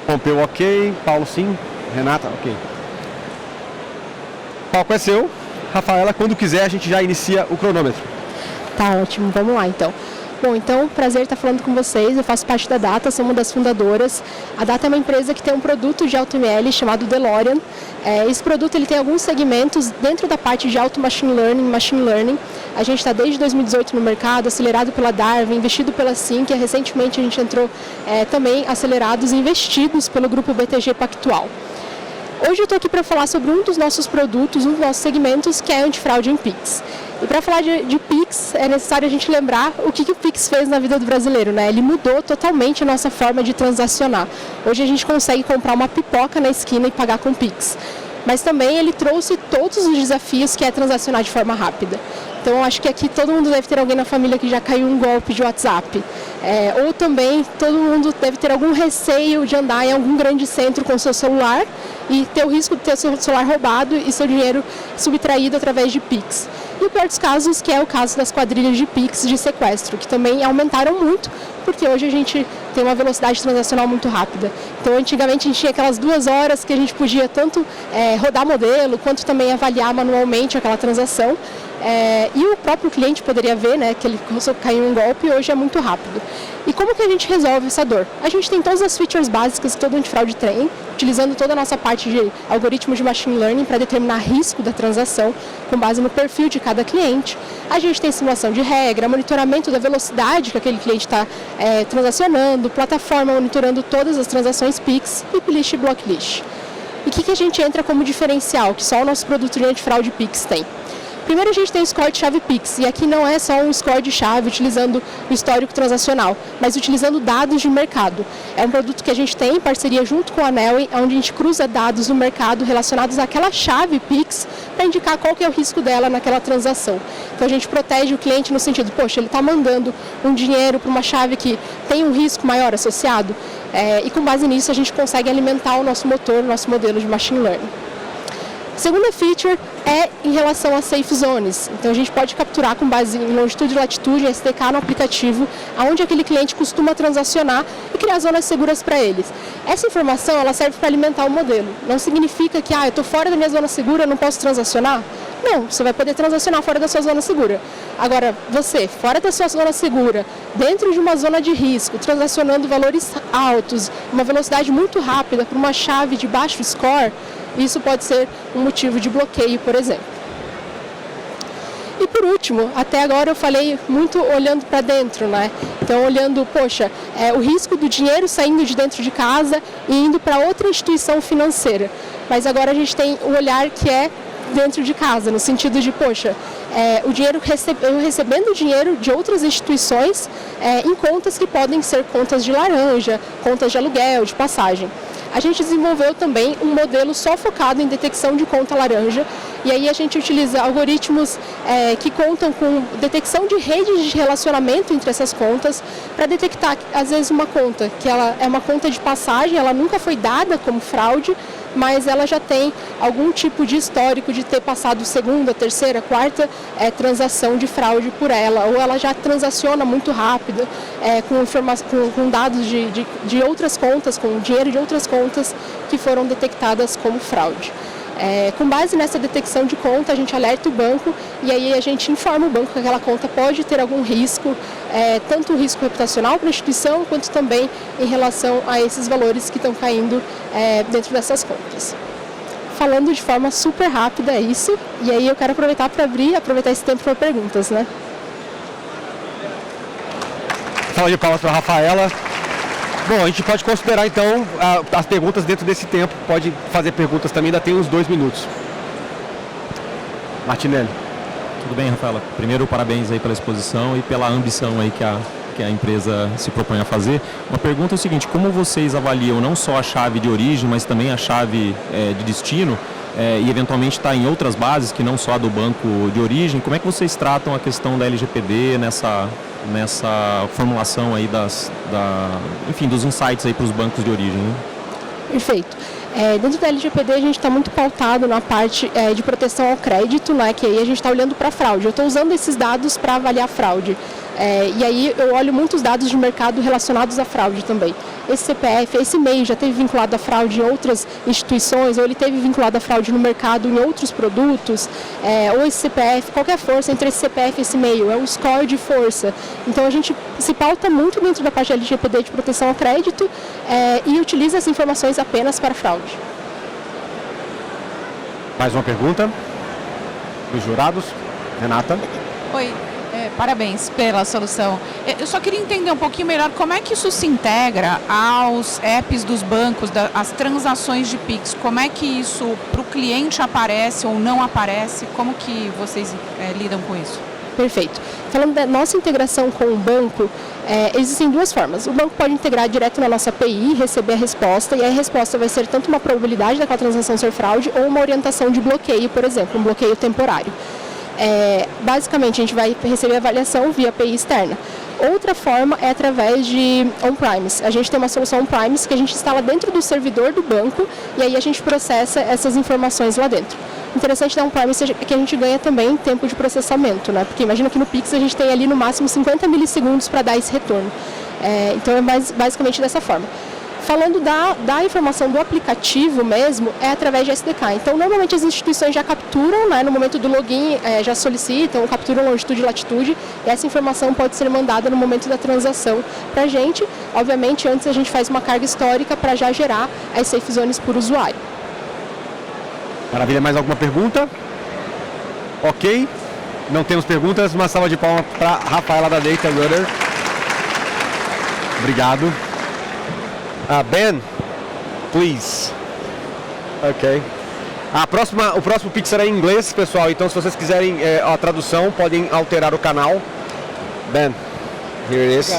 Pompeu, ok. Paulo, sim. Renata, ok. O palco é seu. Rafaela, quando quiser, a gente já inicia o cronômetro. Tá ótimo, vamos lá então. Bom, então, prazer estar falando com vocês. Eu faço parte da Data, sou uma das fundadoras. A Data é uma empresa que tem um produto de AutoML chamado DeLorean. Esse produto ele tem alguns segmentos dentro da parte de Auto Machine Learning. A gente está desde 2018 no mercado, acelerado pela Darwin, investido pela Sync. E recentemente a gente entrou também acelerados e investidos pelo grupo BTG Pactual. Hoje eu estou aqui para falar sobre um dos nossos produtos, um dos nossos segmentos, que é antifraude em Pix. E para falar de Pix, é necessário a gente lembrar o que o Pix fez na vida do brasileiro, né? Ele mudou totalmente a nossa forma de transacionar. Hoje a gente consegue comprar uma pipoca na esquina e pagar com Pix. Mas também ele trouxe todos os desafios que é transacionar de forma rápida. Então, eu acho que aqui todo mundo deve ter alguém na família que já caiu um golpe de WhatsApp. Ou também todo mundo deve ter algum receio de andar em algum grande centro com seu celular e ter o risco de ter seu celular roubado e seu dinheiro subtraído através de Pix. E o pior dos casos, que é o caso das quadrilhas de Pix de sequestro, que também aumentaram muito, porque hoje a gente tem uma velocidade transacional muito rápida. Então, antigamente a gente tinha aquelas 2 horas que a gente podia tanto rodar modelo, quanto também avaliar manualmente aquela transação. E o próprio cliente poderia ver, né, que ele caiu em um golpe, e hoje é muito rápido. E como que a gente resolve essa dor? A gente tem todas as features básicas que todo antifraude tem, utilizando toda a nossa parte de algoritmos de machine learning para determinar risco da transação com base no perfil de cada cliente. A gente tem simulação de regra, monitoramento da velocidade que aquele cliente está transacionando, plataforma monitorando todas as transações Pix, piplist e blocklist. E o que a gente entra como diferencial que só o nosso produto de antifraude Pix tem? Primeiro a gente tem o score de chave Pix, e aqui não é só um score de chave utilizando o histórico transacional, mas utilizando dados de mercado. É um produto que a gente tem em parceria junto com a Anel, onde a gente cruza dados do mercado relacionados àquela chave Pix para indicar qual que é o risco dela naquela transação. Então a gente protege o cliente no sentido, poxa, ele está mandando um dinheiro para uma chave que tem um risco maior associado, e com base nisso a gente consegue alimentar o nosso motor, o nosso modelo de machine learning. A segunda feature é em relação a safe zones. Então a gente pode capturar com base em longitude e latitude, SDK no aplicativo, aonde aquele cliente costuma transacionar e criar zonas seguras para eles. Essa informação ela serve para alimentar o modelo. Não significa que eu estou fora da minha zona segura, não posso transacionar. Não, você vai poder transacionar fora da sua zona segura. Agora, você, fora da sua zona segura, dentro de uma zona de risco, transacionando valores altos, uma velocidade muito rápida para uma chave de baixo score, isso pode ser um motivo de bloqueio, por exemplo. E por último, até agora eu falei muito olhando para dentro, né? Então olhando, poxa, o risco do dinheiro saindo de dentro de casa e indo para outra instituição financeira. Mas agora a gente tem o olhar que é dentro de casa, no sentido de, poxa, o dinheiro eu recebendo dinheiro de outras instituições em contas que podem ser contas de laranja, contas de aluguel, de passagem. A gente desenvolveu também um modelo só focado em detecção de conta laranja, e aí a gente utiliza algoritmos que contam com detecção de redes de relacionamento entre essas contas para detectar, às vezes, uma conta, que ela é uma conta de passagem, ela nunca foi dada como fraude, mas ela já tem algum tipo de histórico de ter passado segunda, terceira, quarta transação de fraude por ela, ou ela já transaciona muito rápido, com dados de outras contas, com dinheiro de outras contas que foram detectadas como fraude. Com base nessa detecção de conta, a gente alerta o banco e aí a gente informa o banco que aquela conta pode ter algum risco, tanto o risco reputacional para a instituição, quanto também em relação a esses valores que estão caindo dentro dessas contas. Falando de forma super rápida é isso, e aí eu quero aproveitar esse tempo para perguntas, né? salva de palmas para a Rafaela. Bom, a gente pode considerar então as perguntas dentro desse tempo. Pode fazer perguntas também, ainda tem uns 2 minutos. Martinelli. Tudo bem, Rafaela? Primeiro, parabéns aí pela exposição e pela ambição aí que a empresa se propõe a fazer. Uma pergunta é o seguinte: como vocês avaliam não só a chave de origem, mas também a chave de destino, e eventualmente está em outras bases que não só a do banco de origem? Como é que vocês tratam a questão da LGPD nessa formulação aí dos insights aí para os bancos de origem? Né? Perfeito. Dentro da LGPD a gente está muito pautado na parte de proteção ao crédito, né, que aí a gente está olhando para a fraude. Eu estou usando esses dados para avaliar a fraude. E aí eu olho muitos dados de mercado relacionados à fraude também. Esse CPF, esse e-mail já teve vinculado à fraude em outras instituições, ou ele teve vinculado à fraude no mercado em outros produtos, ou esse CPF, qualquer força entre esse CPF e esse e-mail, é um score de força. Então a gente se pauta muito dentro da parte LGPD de proteção ao crédito e utiliza essas informações apenas para fraude. Mais uma pergunta dos jurados. Renata. Oi. Parabéns pela solução. Eu só queria entender um pouquinho melhor como é que isso se integra aos apps dos bancos, as transações de Pix. Como é que isso para o cliente aparece ou não aparece? Como que vocês lidam com isso? Perfeito. Falando da nossa integração com o banco, existem 2 formas. O banco pode integrar direto na nossa API, receber a resposta, e a resposta vai ser tanto uma probabilidade daquela transação ser fraude ou uma orientação de bloqueio, por exemplo, um bloqueio temporário. Basicamente, a gente vai receber a avaliação via API externa. Outra forma é através de on-premise. A gente tem uma solução on-premise que a gente instala dentro do servidor do banco e aí a gente processa essas informações lá dentro. Interessante da on-premise é que a gente ganha também tempo de processamento, né? Porque imagina que no Pix a gente tem ali no máximo 50 milissegundos para dar esse retorno. Então é basicamente dessa forma. Falando da informação do aplicativo mesmo, é através de SDK. Então, normalmente as instituições já capturam, né, no momento do login, já solicitam, capturam longitude e latitude, e essa informação pode ser mandada no momento da transação para a gente. Obviamente, antes a gente faz uma carga histórica para já gerar as safe zones por usuário. Maravilha, mais alguma pergunta? Ok, não temos perguntas, uma salva de palmas para Rafaela da Data Rudder. Obrigado. Ben, please. Ok. O próximo Pix será em inglês, pessoal. Então, se vocês quiserem a tradução, podem alterar o canal. Ben, here it is.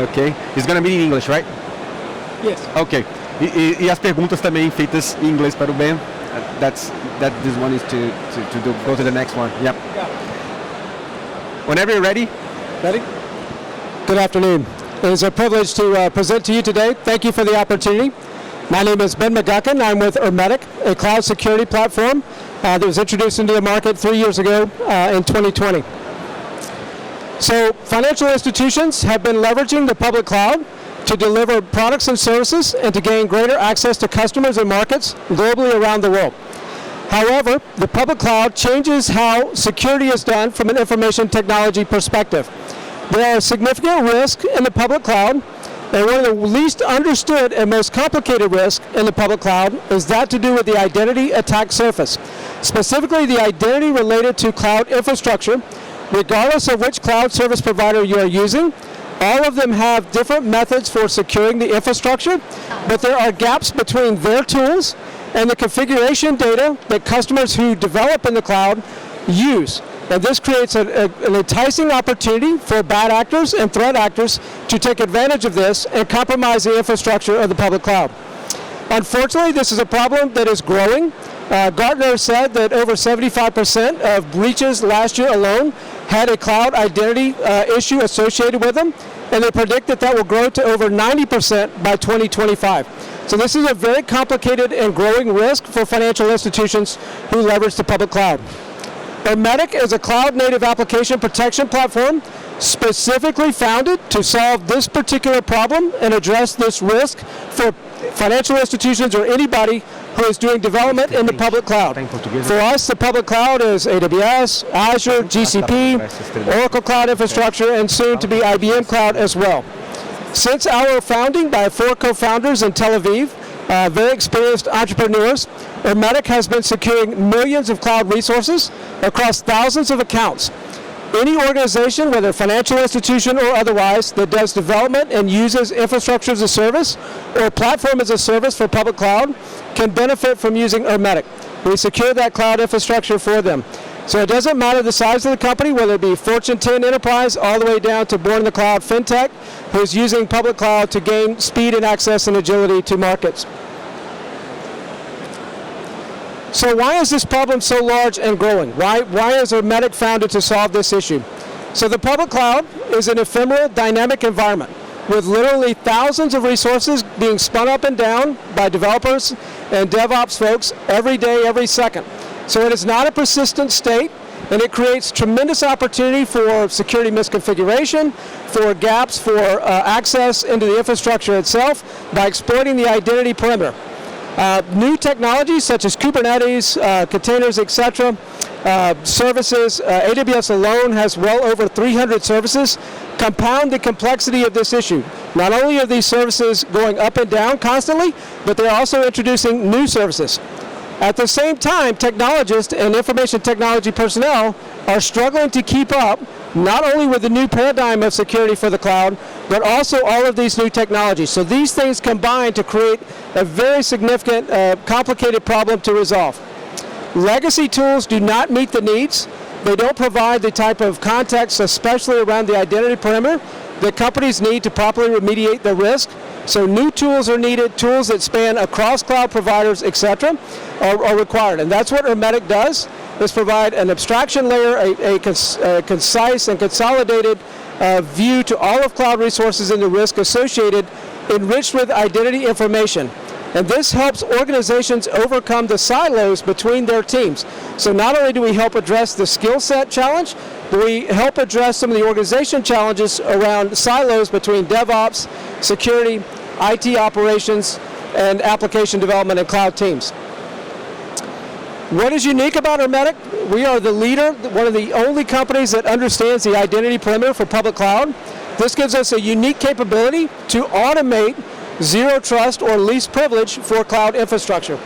Ok. It's gonna be in English, right? Yes. Ok. E as perguntas também feitas em inglês para o Ben. This one is to go to the next one. Yep. Whenever you're ready. Ready? Good afternoon. It is a privilege to present to you today. Thank you for the opportunity. My name is Ben McGuckin. I'm with Hermetic, a cloud security platform that was introduced into the market 3 years ago in 2020. So financial institutions have been leveraging the public cloud to deliver products and services and to gain greater access to customers and markets globally around the world. However, the public cloud changes how security is done from an information technology perspective. There are significant risks in the public cloud, and one of the least understood and most complicated risks in the public cloud is that to do with the identity attack surface, specifically the identity related to cloud infrastructure. Regardless of which cloud service provider you are using, all of them have different methods for securing the infrastructure, but there are gaps between their tools and the configuration data that customers who develop in the cloud use. And this creates an enticing opportunity for bad actors and threat actors to take advantage of this and compromise the infrastructure of the public cloud. Unfortunately, this is a problem that is growing. Gartner said that over 75% of breaches last year alone had a cloud identity issue associated with them, and they predict that will grow to over 90% by 2025. So this is a very complicated and growing risk for financial institutions who leverage the public cloud. Hermetic is a cloud-native application protection platform specifically founded to solve this particular problem and address this risk for financial institutions or anybody who is doing development in the public cloud. For us, the public cloud is AWS, Azure, GCP, Oracle Cloud Infrastructure, and soon to be IBM Cloud as well. Since our founding by 4 co-founders in Tel Aviv, very experienced entrepreneurs, Hermetic has been securing millions of cloud resources across thousands of accounts. Any organization, whether financial institution or otherwise, that does development and uses infrastructure as a service or platform as a service for public cloud can benefit from using Ermetic. We secure that cloud infrastructure for them. So it doesn't matter the size of the company, whether it be Fortune 10 enterprise all the way down to born in the cloud fintech, who's using public cloud to gain speed and access and agility to markets. So why is this problem so large and growing? Why is Ermetic founded to solve this issue? So the public cloud is an ephemeral, dynamic environment with literally thousands of resources being spun up and down by developers and DevOps folks every day, every second. So it is not a persistent state, and it creates tremendous opportunity for security misconfiguration, for gaps, for access into the infrastructure itself by exploiting the identity perimeter. New technologies such as Kubernetes, containers, etc., services, AWS alone has well over 300 services, compound the complexity of this issue. Not only are these services going up and down constantly, but they're also introducing new services. At the same time, technologists and information technology personnel are struggling to keep up not only with the new paradigm of security for the cloud, but also all of these new technologies. So these things combine to create a very significant, complicated problem to resolve. Legacy tools do not meet the needs. They don't provide the type of context, especially around the identity perimeter, that companies need to properly remediate the risk. So new tools are needed, tools that span across cloud providers, etc., are required. And that's what Ermetic does, is provide an abstraction layer, a concise and consolidated view to all of cloud resources and the risk associated, enriched with identity information. And this helps organizations overcome the silos between their teams. So not only do we help address the skill set challenge, but we help address some of the organization challenges around silos between DevOps, security, IT operations, and application development and cloud teams. What is unique about Ermetic? We are the leader, one of the only companies that understands the identity perimeter for public cloud. This gives us a unique capability to automate zero trust or least privilege for cloud infrastructure.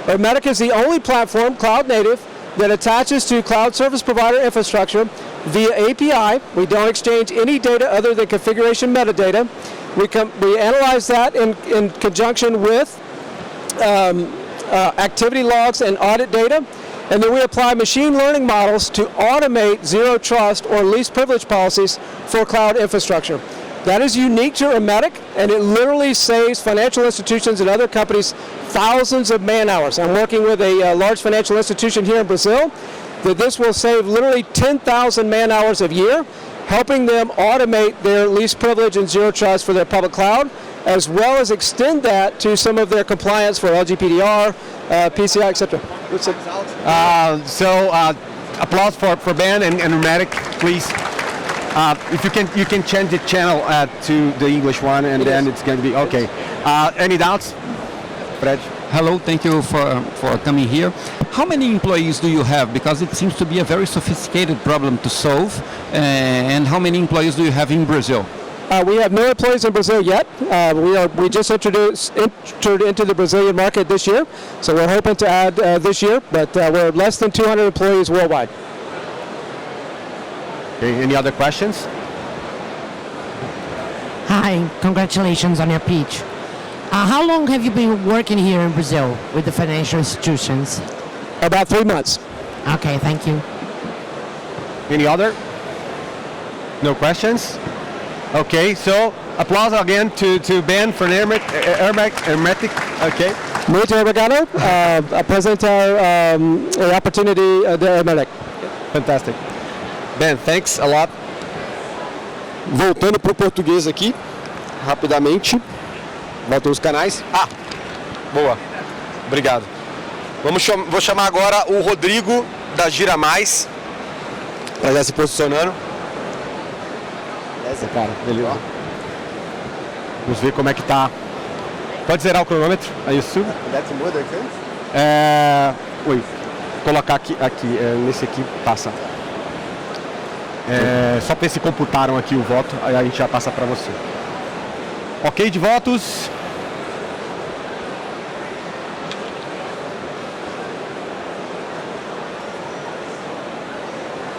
Ermetic is the only platform, cloud native, that attaches to cloud service provider infrastructure via API. We don't exchange any data other than configuration metadata. We analyze that in conjunction with activity logs and audit data, and then we apply machine learning models to automate zero trust or least privilege policies for cloud infrastructure. That is unique to Ermetic, and it literally saves financial institutions and other companies thousands of man hours. I'm working with a large financial institution here in Brazil that this will save literally 10,000 man hours a year, helping them automate their least privilege and zero trust for their public cloud, as well as extend that to some of their compliance for LGPDR, PCI, etc. Applause for Ben and Ermetic, please. If you can change the channel to the English one, and then it's going to be okay. Any doubts, Fred? Hello, thank you for coming here. How many employees do you have? Because it seems to be a very sophisticated problem to solve. And how many employees do you have in Brazil? We have no employees in Brazil yet. We just entered into the Brazilian market this year, so we're hoping to add this year, but we're less than 200 employees worldwide. Okay, any other questions? Hi, congratulations on your pitch. How long have you been working here in Brazil with the financial institutions? About 3 months. Okay, thank you. Any other? No questions? Okay, so applause again to Ben for Ermetic. Okay. Muito obrigado. Apresentar a opportunity da Ermetic. Fantastic. Ben, thanks a lot. Voltando para o português aqui, rapidamente. Voltam os canais. Boa. Obrigado. Vou chamar agora o Rodrigo da Gira Mais, para já se posicionando. Beleza, cara. Beleza. Vamos ver como é que tá. Pode zerar o cronômetro? Aí isso. Oi. Colocar aqui nesse aqui passa. Só para ver se computaram aqui o voto, aí a gente já passa para você. Ok de votos.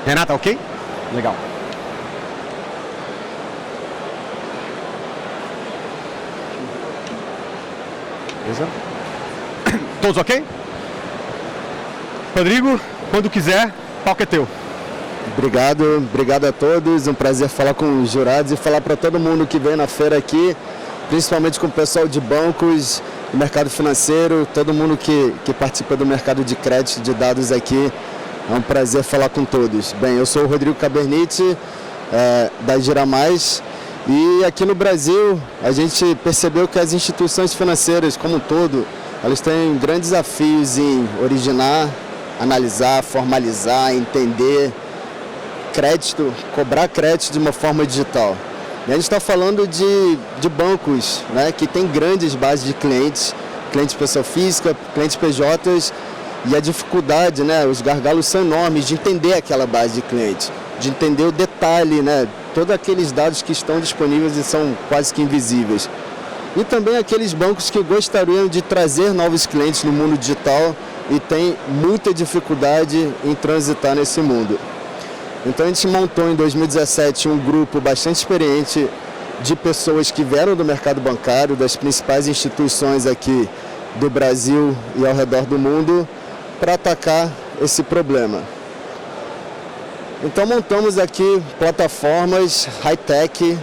Renata, ok? Legal. Beleza? Todos ok? Rodrigo, quando quiser, o palco é teu. Obrigado a todos, um prazer falar com os jurados e falar para todo mundo que vem na feira aqui, principalmente com o pessoal de bancos, do mercado financeiro, todo mundo que participa do mercado de crédito, de dados aqui, é um prazer falar com todos. Bem, eu sou o Rodrigo Caberniti, da Gira Mais, e aqui no Brasil a gente percebeu que as instituições financeiras como um todo, elas têm grandes desafios em originar, analisar, formalizar, entender crédito, cobrar crédito de uma forma digital. E a gente está falando de bancos, né, que tem grandes bases de clientes, clientes pessoa física, clientes PJs, e a dificuldade, né, os gargalos são enormes de entender aquela base de clientes, de entender o detalhe, né, todos aqueles dados que estão disponíveis e são quase que invisíveis. E também aqueles bancos que gostariam de trazer novos clientes no mundo digital e tem muita dificuldade em transitar nesse mundo. Então a gente montou em 2017 um grupo bastante experiente de pessoas que vieram do mercado bancário, das principais instituições aqui do Brasil e ao redor do mundo, para atacar esse problema. Então montamos aqui plataformas high-tech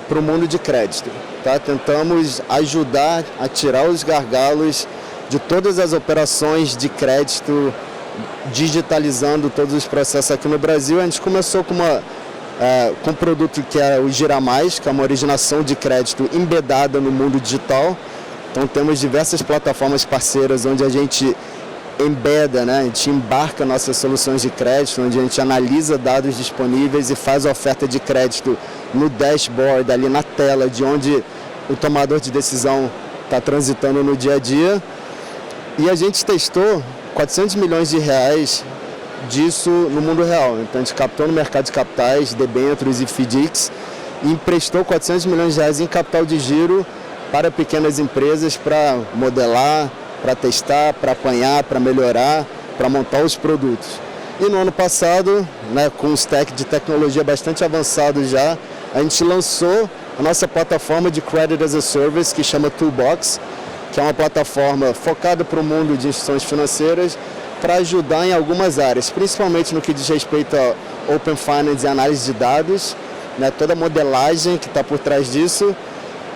para o mundo de crédito. Tá? Tentamos ajudar a tirar os gargalos de todas as operações de crédito, digitalizando todos os processos aqui no Brasil. A gente começou com um produto que é o Gira Mais, que é uma originação de crédito embedada no mundo digital. Então temos diversas plataformas parceiras onde a gente embeda, né? A gente embarca nossas soluções de crédito, onde a gente analisa dados disponíveis e faz a oferta de crédito no dashboard, ali na tela, de onde o tomador de decisão está transitando no dia a dia. E a gente testou 400 milhões de reais disso no mundo real. Então a gente captou no mercado de capitais, debêntures e FDICs e emprestou 400 milhões de reais em capital de giro para pequenas empresas para modelar, para testar, para apanhar, para melhorar, para montar os produtos. E no ano passado, né, com um stack de tecnologia bastante avançado já, a gente lançou a nossa plataforma de Credit as a Service, que chama Toolbox, que é uma plataforma focada para o mundo de instituições financeiras para ajudar em algumas áreas, principalmente no que diz respeito a Open Finance e análise de dados, né, toda a modelagem que está por trás disso,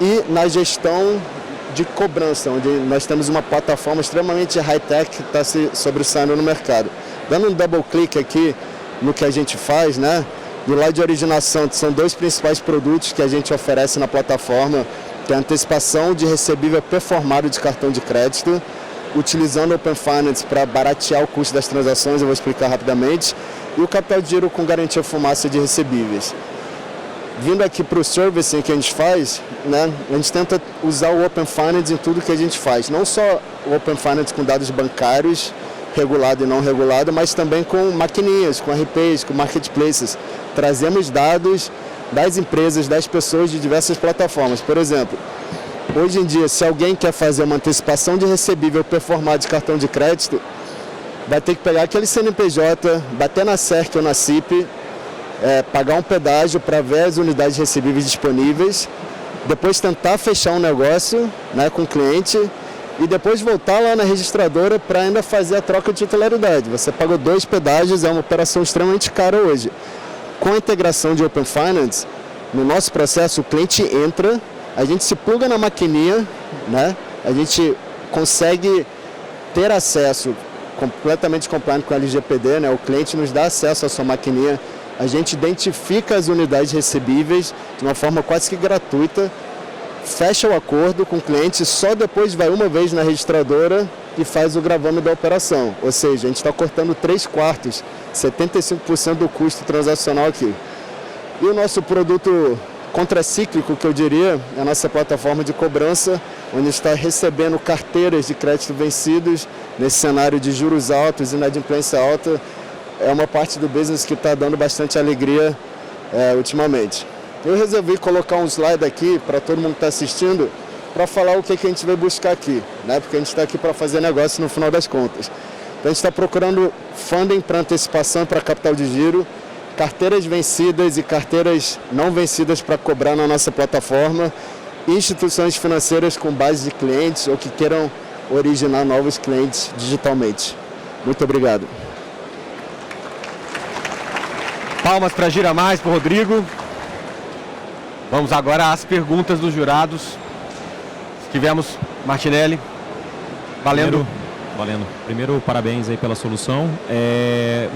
e na gestão de cobrança, onde nós temos uma plataforma extremamente high-tech que está se sobressaindo no mercado. Dando um double click aqui no que a gente faz, né? Do lado de originação, são dois principais produtos que a gente oferece na plataforma, que é a antecipação de recebível performado de cartão de crédito, utilizando Open Finance para baratear o custo das transações, eu vou explicar rapidamente, e o capital de giro com garantia fumaça de recebíveis. Vindo aqui para o servicing que a gente faz, né, a gente tenta usar o Open Finance em tudo que a gente faz. Não só o Open Finance com dados bancários, regulado e não regulado, mas também com maquininhas, com RPs, com marketplaces. Trazemos dados das empresas, das pessoas de diversas plataformas. Por exemplo, hoje em dia, se alguém quer fazer uma antecipação de recebível performado de cartão de crédito, vai ter que pegar aquele CNPJ, bater na CERC ou na CIP, pagar um pedágio para ver as unidades recebíveis disponíveis, depois tentar fechar um negócio, né, com o cliente e depois voltar lá na registradora para ainda fazer a troca de titularidade. Você pagou 2 pedágios, é uma operação extremamente cara hoje. Com a integração de Open Finance, no nosso processo o cliente entra, a gente se pluga na maquininha, né, a gente consegue ter acesso completamente compliant com a LGPD, né, o cliente nos dá acesso à sua maquininha. A gente identifica as unidades recebíveis de uma forma quase que gratuita, fecha o acordo com o cliente, só depois vai uma vez na registradora e faz o gravame da operação. Ou seja, a gente está cortando 3/4, 75% do custo transacional aqui. E o nosso produto contracíclico, que eu diria, é a nossa plataforma de cobrança, onde está recebendo carteiras de crédito vencidos nesse cenário de juros altos e inadimplência alta. É uma parte do business que está dando bastante alegria ultimamente. Eu resolvi colocar um slide aqui para todo mundo que está assistindo, para falar o que a gente vai buscar aqui, né? Porque a gente está aqui para fazer negócio no final das contas. Então a gente está procurando funding para antecipação e para capital de giro, carteiras vencidas e carteiras não vencidas para cobrar na nossa plataforma, instituições financeiras com base de clientes ou que queiram originar novos clientes digitalmente. Muito obrigado. Palmas para Gira Mais, para o Rodrigo. Vamos agora às perguntas dos jurados. Tivemos Martinelli. Valendo. Primeiro, parabéns aí pela solução.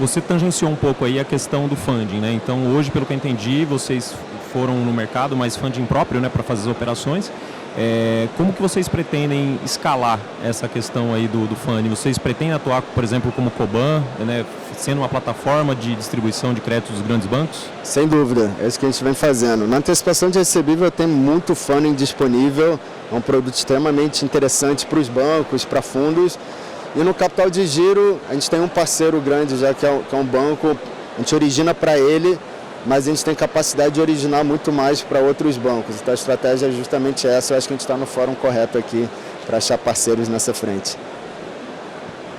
Você tangenciou um pouco aí a questão do funding, né? Então, hoje, pelo que eu entendi, vocês foram no mercado, mas funding próprio, né, para fazer as operações. Como que vocês pretendem escalar essa questão aí do funding? Vocês pretendem atuar, por exemplo, como Coban, né, sendo uma plataforma de distribuição de créditos dos grandes bancos? Sem dúvida, é isso que a gente vem fazendo. Na antecipação de recebível tem muito funding disponível, é um produto extremamente interessante para os bancos, para fundos. E no capital de giro, a gente tem um parceiro grande já que é um banco, a gente origina para ele, mas a gente tem capacidade de originar muito mais para outros bancos. Então a estratégia é justamente essa, eu acho que a gente está no fórum correto aqui para achar parceiros nessa frente.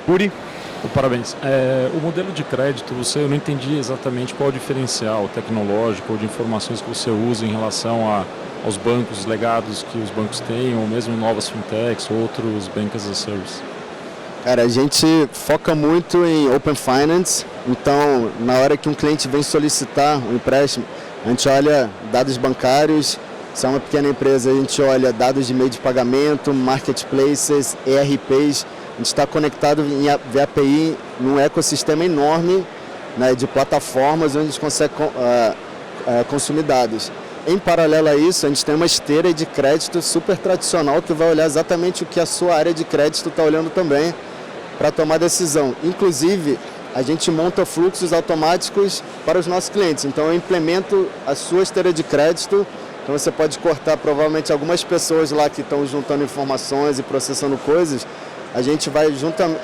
Uri? Parabéns. O modelo de crédito, eu não entendi exatamente qual o diferencial tecnológico ou de informações que você usa em relação aos bancos legados que os bancos têm, ou mesmo novas fintechs, outros bank as a service. Cara, a gente foca muito em Open Finance, então na hora que um cliente vem solicitar um empréstimo, a gente olha dados bancários, se é uma pequena empresa a gente olha dados de meio de pagamento, marketplaces, ERPs, a gente está conectado via API num ecossistema enorme, né, de plataformas onde a gente consegue consumir dados. Em paralelo a isso, a gente tem uma esteira de crédito super tradicional que vai olhar exatamente o que a sua área de crédito está olhando também para tomar decisão. Inclusive, a gente monta fluxos automáticos para os nossos clientes. Então, eu implemento a sua esteira de crédito. Então, você pode cortar provavelmente algumas pessoas lá que estão juntando informações e processando coisas. A gente vai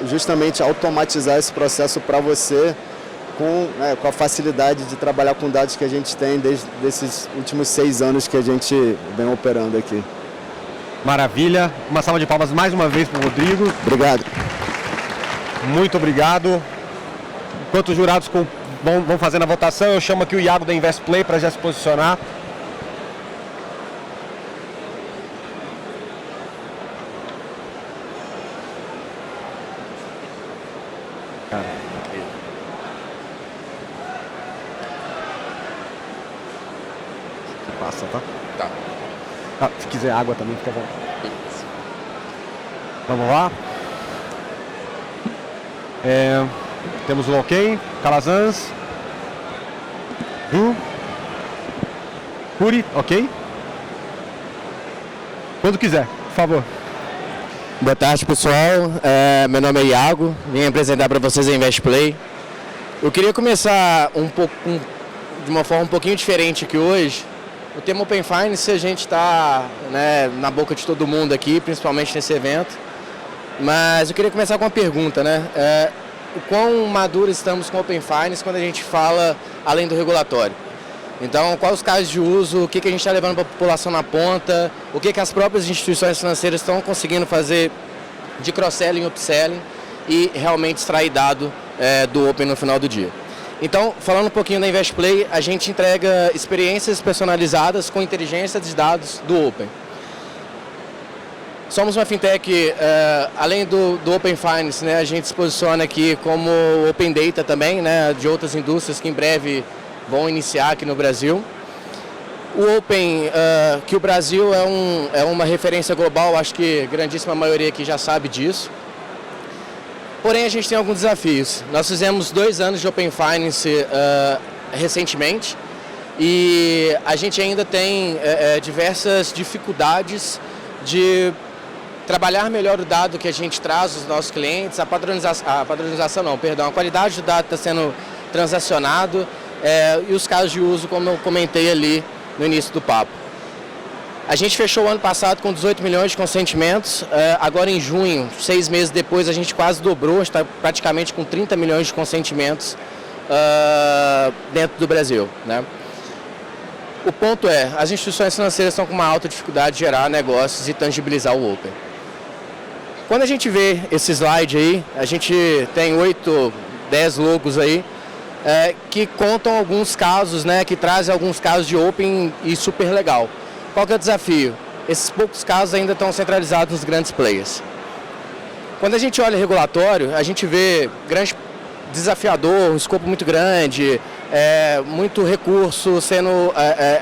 justamente automatizar esse processo para você com a facilidade de trabalhar com dados que a gente tem desde esses últimos 6 anos que a gente vem operando aqui. Maravilha. Uma salva de palmas mais uma vez para o Rodrigo. Obrigado. Muito obrigado. Enquanto os jurados vão fazendo a votação, eu chamo aqui o Iago da InvestPlay para já se posicionar. Cara, passa, tá? Tá. Se quiser água também, fica bom. Vamos lá. Temos o ok, Calazans, Curi, ok? Quando quiser, por favor. Boa tarde, pessoal. Meu nome é Iago, vim apresentar para vocês a InvestPlay. Eu queria começar de uma forma um pouquinho diferente aqui hoje. O tema Open Finance a gente está, né, na boca de todo mundo aqui, principalmente nesse evento. Mas eu queria começar com uma pergunta, né? O quão maduros estamos com o Open Finance quando a gente fala além do regulatório? Então, quais os casos de uso, o que a gente está levando para a população na ponta, o que as próprias instituições financeiras estão conseguindo fazer de cross-selling e upselling e realmente extrair dado do Open no final do dia. Então, falando um pouquinho da InvestPlay, a gente entrega experiências personalizadas com inteligência de dados do Open. Somos uma fintech, além do Open Finance, né, a gente se posiciona aqui como Open Data também, né, de outras indústrias que em breve vão iniciar aqui no Brasil. O Open, que o Brasil é uma referência global, acho que a grandíssima maioria aqui já sabe disso. Porém, a gente tem alguns desafios. Nós fizemos 2 anos de Open Finance recentemente e a gente ainda tem diversas dificuldades de trabalhar melhor o dado que a gente traz dos nossos clientes, a qualidade do dado está sendo transacionado e os casos de uso, como eu comentei ali no início do papo. A gente fechou o ano passado com 18 milhões de consentimentos, agora em junho, 6 meses depois, a gente quase dobrou, a gente está praticamente com 30 milhões de consentimentos dentro do Brasil, né? O ponto é, as instituições financeiras estão com uma alta dificuldade de gerar negócios e tangibilizar o Open. Quando a gente vê esse slide aí, a gente tem 8, 10 logos aí, que contam alguns casos, né, que trazem alguns casos de Open e super legal. Qual que é o desafio? Esses poucos casos ainda estão centralizados nos grandes players. Quando a gente olha regulatório, a gente vê grande desafiador, um escopo muito grande, muito recurso sendo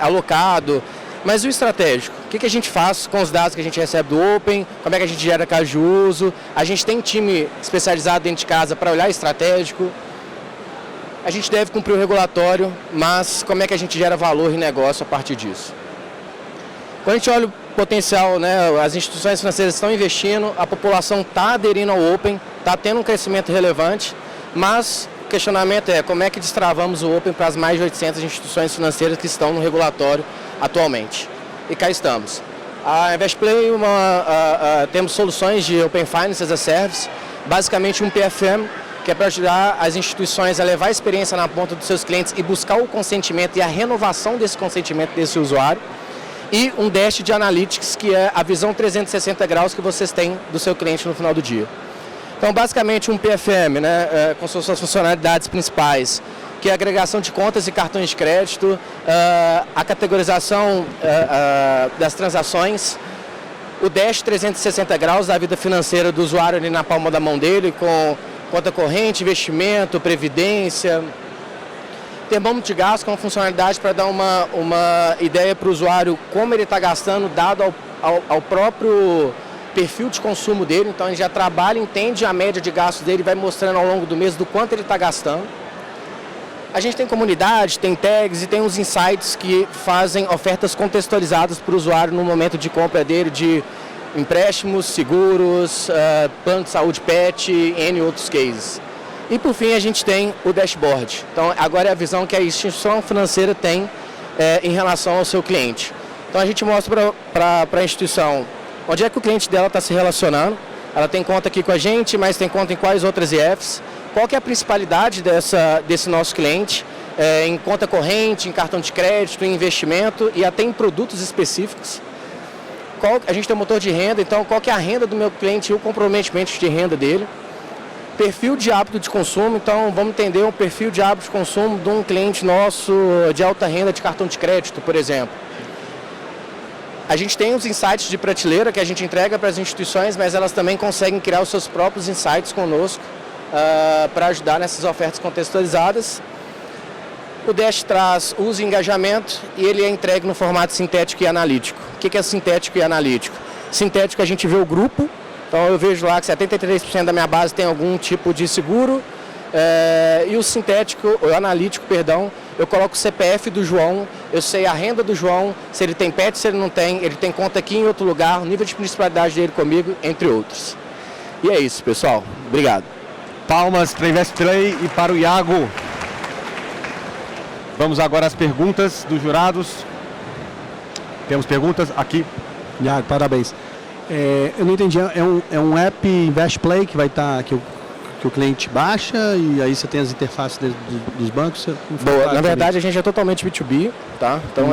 alocado. Mas o estratégico? O que a gente faz com os dados que a gente recebe do Open? Como é que a gente gera caso de uso? A gente tem time especializado dentro de casa para olhar estratégico. A gente deve cumprir o regulatório, mas como é que a gente gera valor em negócio a partir disso? Quando a gente olha o potencial, né, as instituições financeiras estão investindo, a população está aderindo ao Open, está tendo um crescimento relevante, mas o questionamento é como é que destravamos o Open para as mais de 800 instituições financeiras que estão no regulatório atualmente. E cá estamos. A InvestPlay, temos soluções de Open Finance as a Service, basicamente um PFM, que é para ajudar as instituições a levar a experiência na ponta dos seus clientes e buscar o consentimento e a renovação desse consentimento desse usuário. E um dash de Analytics, que é a visão 360 graus que vocês têm do seu cliente no final do dia. Então, basicamente, um PFM, né, com suas funcionalidades principais, que é a agregação de contas e cartões de crédito, a categorização das transações, o dash 360 graus da vida financeira do usuário ali na palma da mão dele, com conta corrente, investimento, previdência. Termômetro de gasto com funcionalidade para dar uma ideia para o usuário como ele está gastando, dado ao próprio perfil de consumo dele. Então ele já trabalha, entende a média de gastos dele, vai mostrando ao longo do mês do quanto ele está gastando. A gente tem comunidade, tem tags e tem uns insights que fazem ofertas contextualizadas para o usuário no momento de compra dele, de empréstimos, seguros, plano de saúde pet e N outros cases. E por fim a gente tem o dashboard. Então agora é a visão que a instituição financeira tem em relação ao seu cliente. Então a gente mostra para a instituição onde é que o cliente dela está se relacionando. Ela tem conta aqui com a gente, mas tem conta em quais outras IFs. Qual que é a principalidade desse nosso cliente em conta corrente, em cartão de crédito, em investimento e até em produtos específicos. A gente tem um motor de renda, então qual que é a renda do meu cliente e o comprometimento de renda dele. Perfil de hábito de consumo, então vamos entender um perfil de hábito de consumo de um cliente nosso de alta renda de cartão de crédito, por exemplo. A gente tem os insights de prateleira que a gente entrega para as instituições, mas elas também conseguem criar os seus próprios insights conosco para ajudar nessas ofertas contextualizadas. O Dash traz uso e engajamento e ele é entregue no formato sintético e analítico. O que é sintético e analítico? Sintético a gente vê o grupo, então eu vejo lá que 73% da minha base tem algum tipo de seguro, e o sintético, o analítico, perdão, eu coloco o CPF do João, eu sei a renda do João, se ele tem pet, se ele não tem, ele tem conta aqui em outro lugar, o nível de principalidade dele comigo, entre outros. E é isso, pessoal. Obrigado. Palmas para a InvestPlay e para o Iago. Vamos agora às perguntas dos jurados. Temos perguntas aqui. Iago, parabéns. Eu não entendi, é um app InvestPlay que vai estar, que o cliente baixa e aí você tem as interfaces dos bancos? Boa, na verdade a gente é totalmente B2B, tá? Então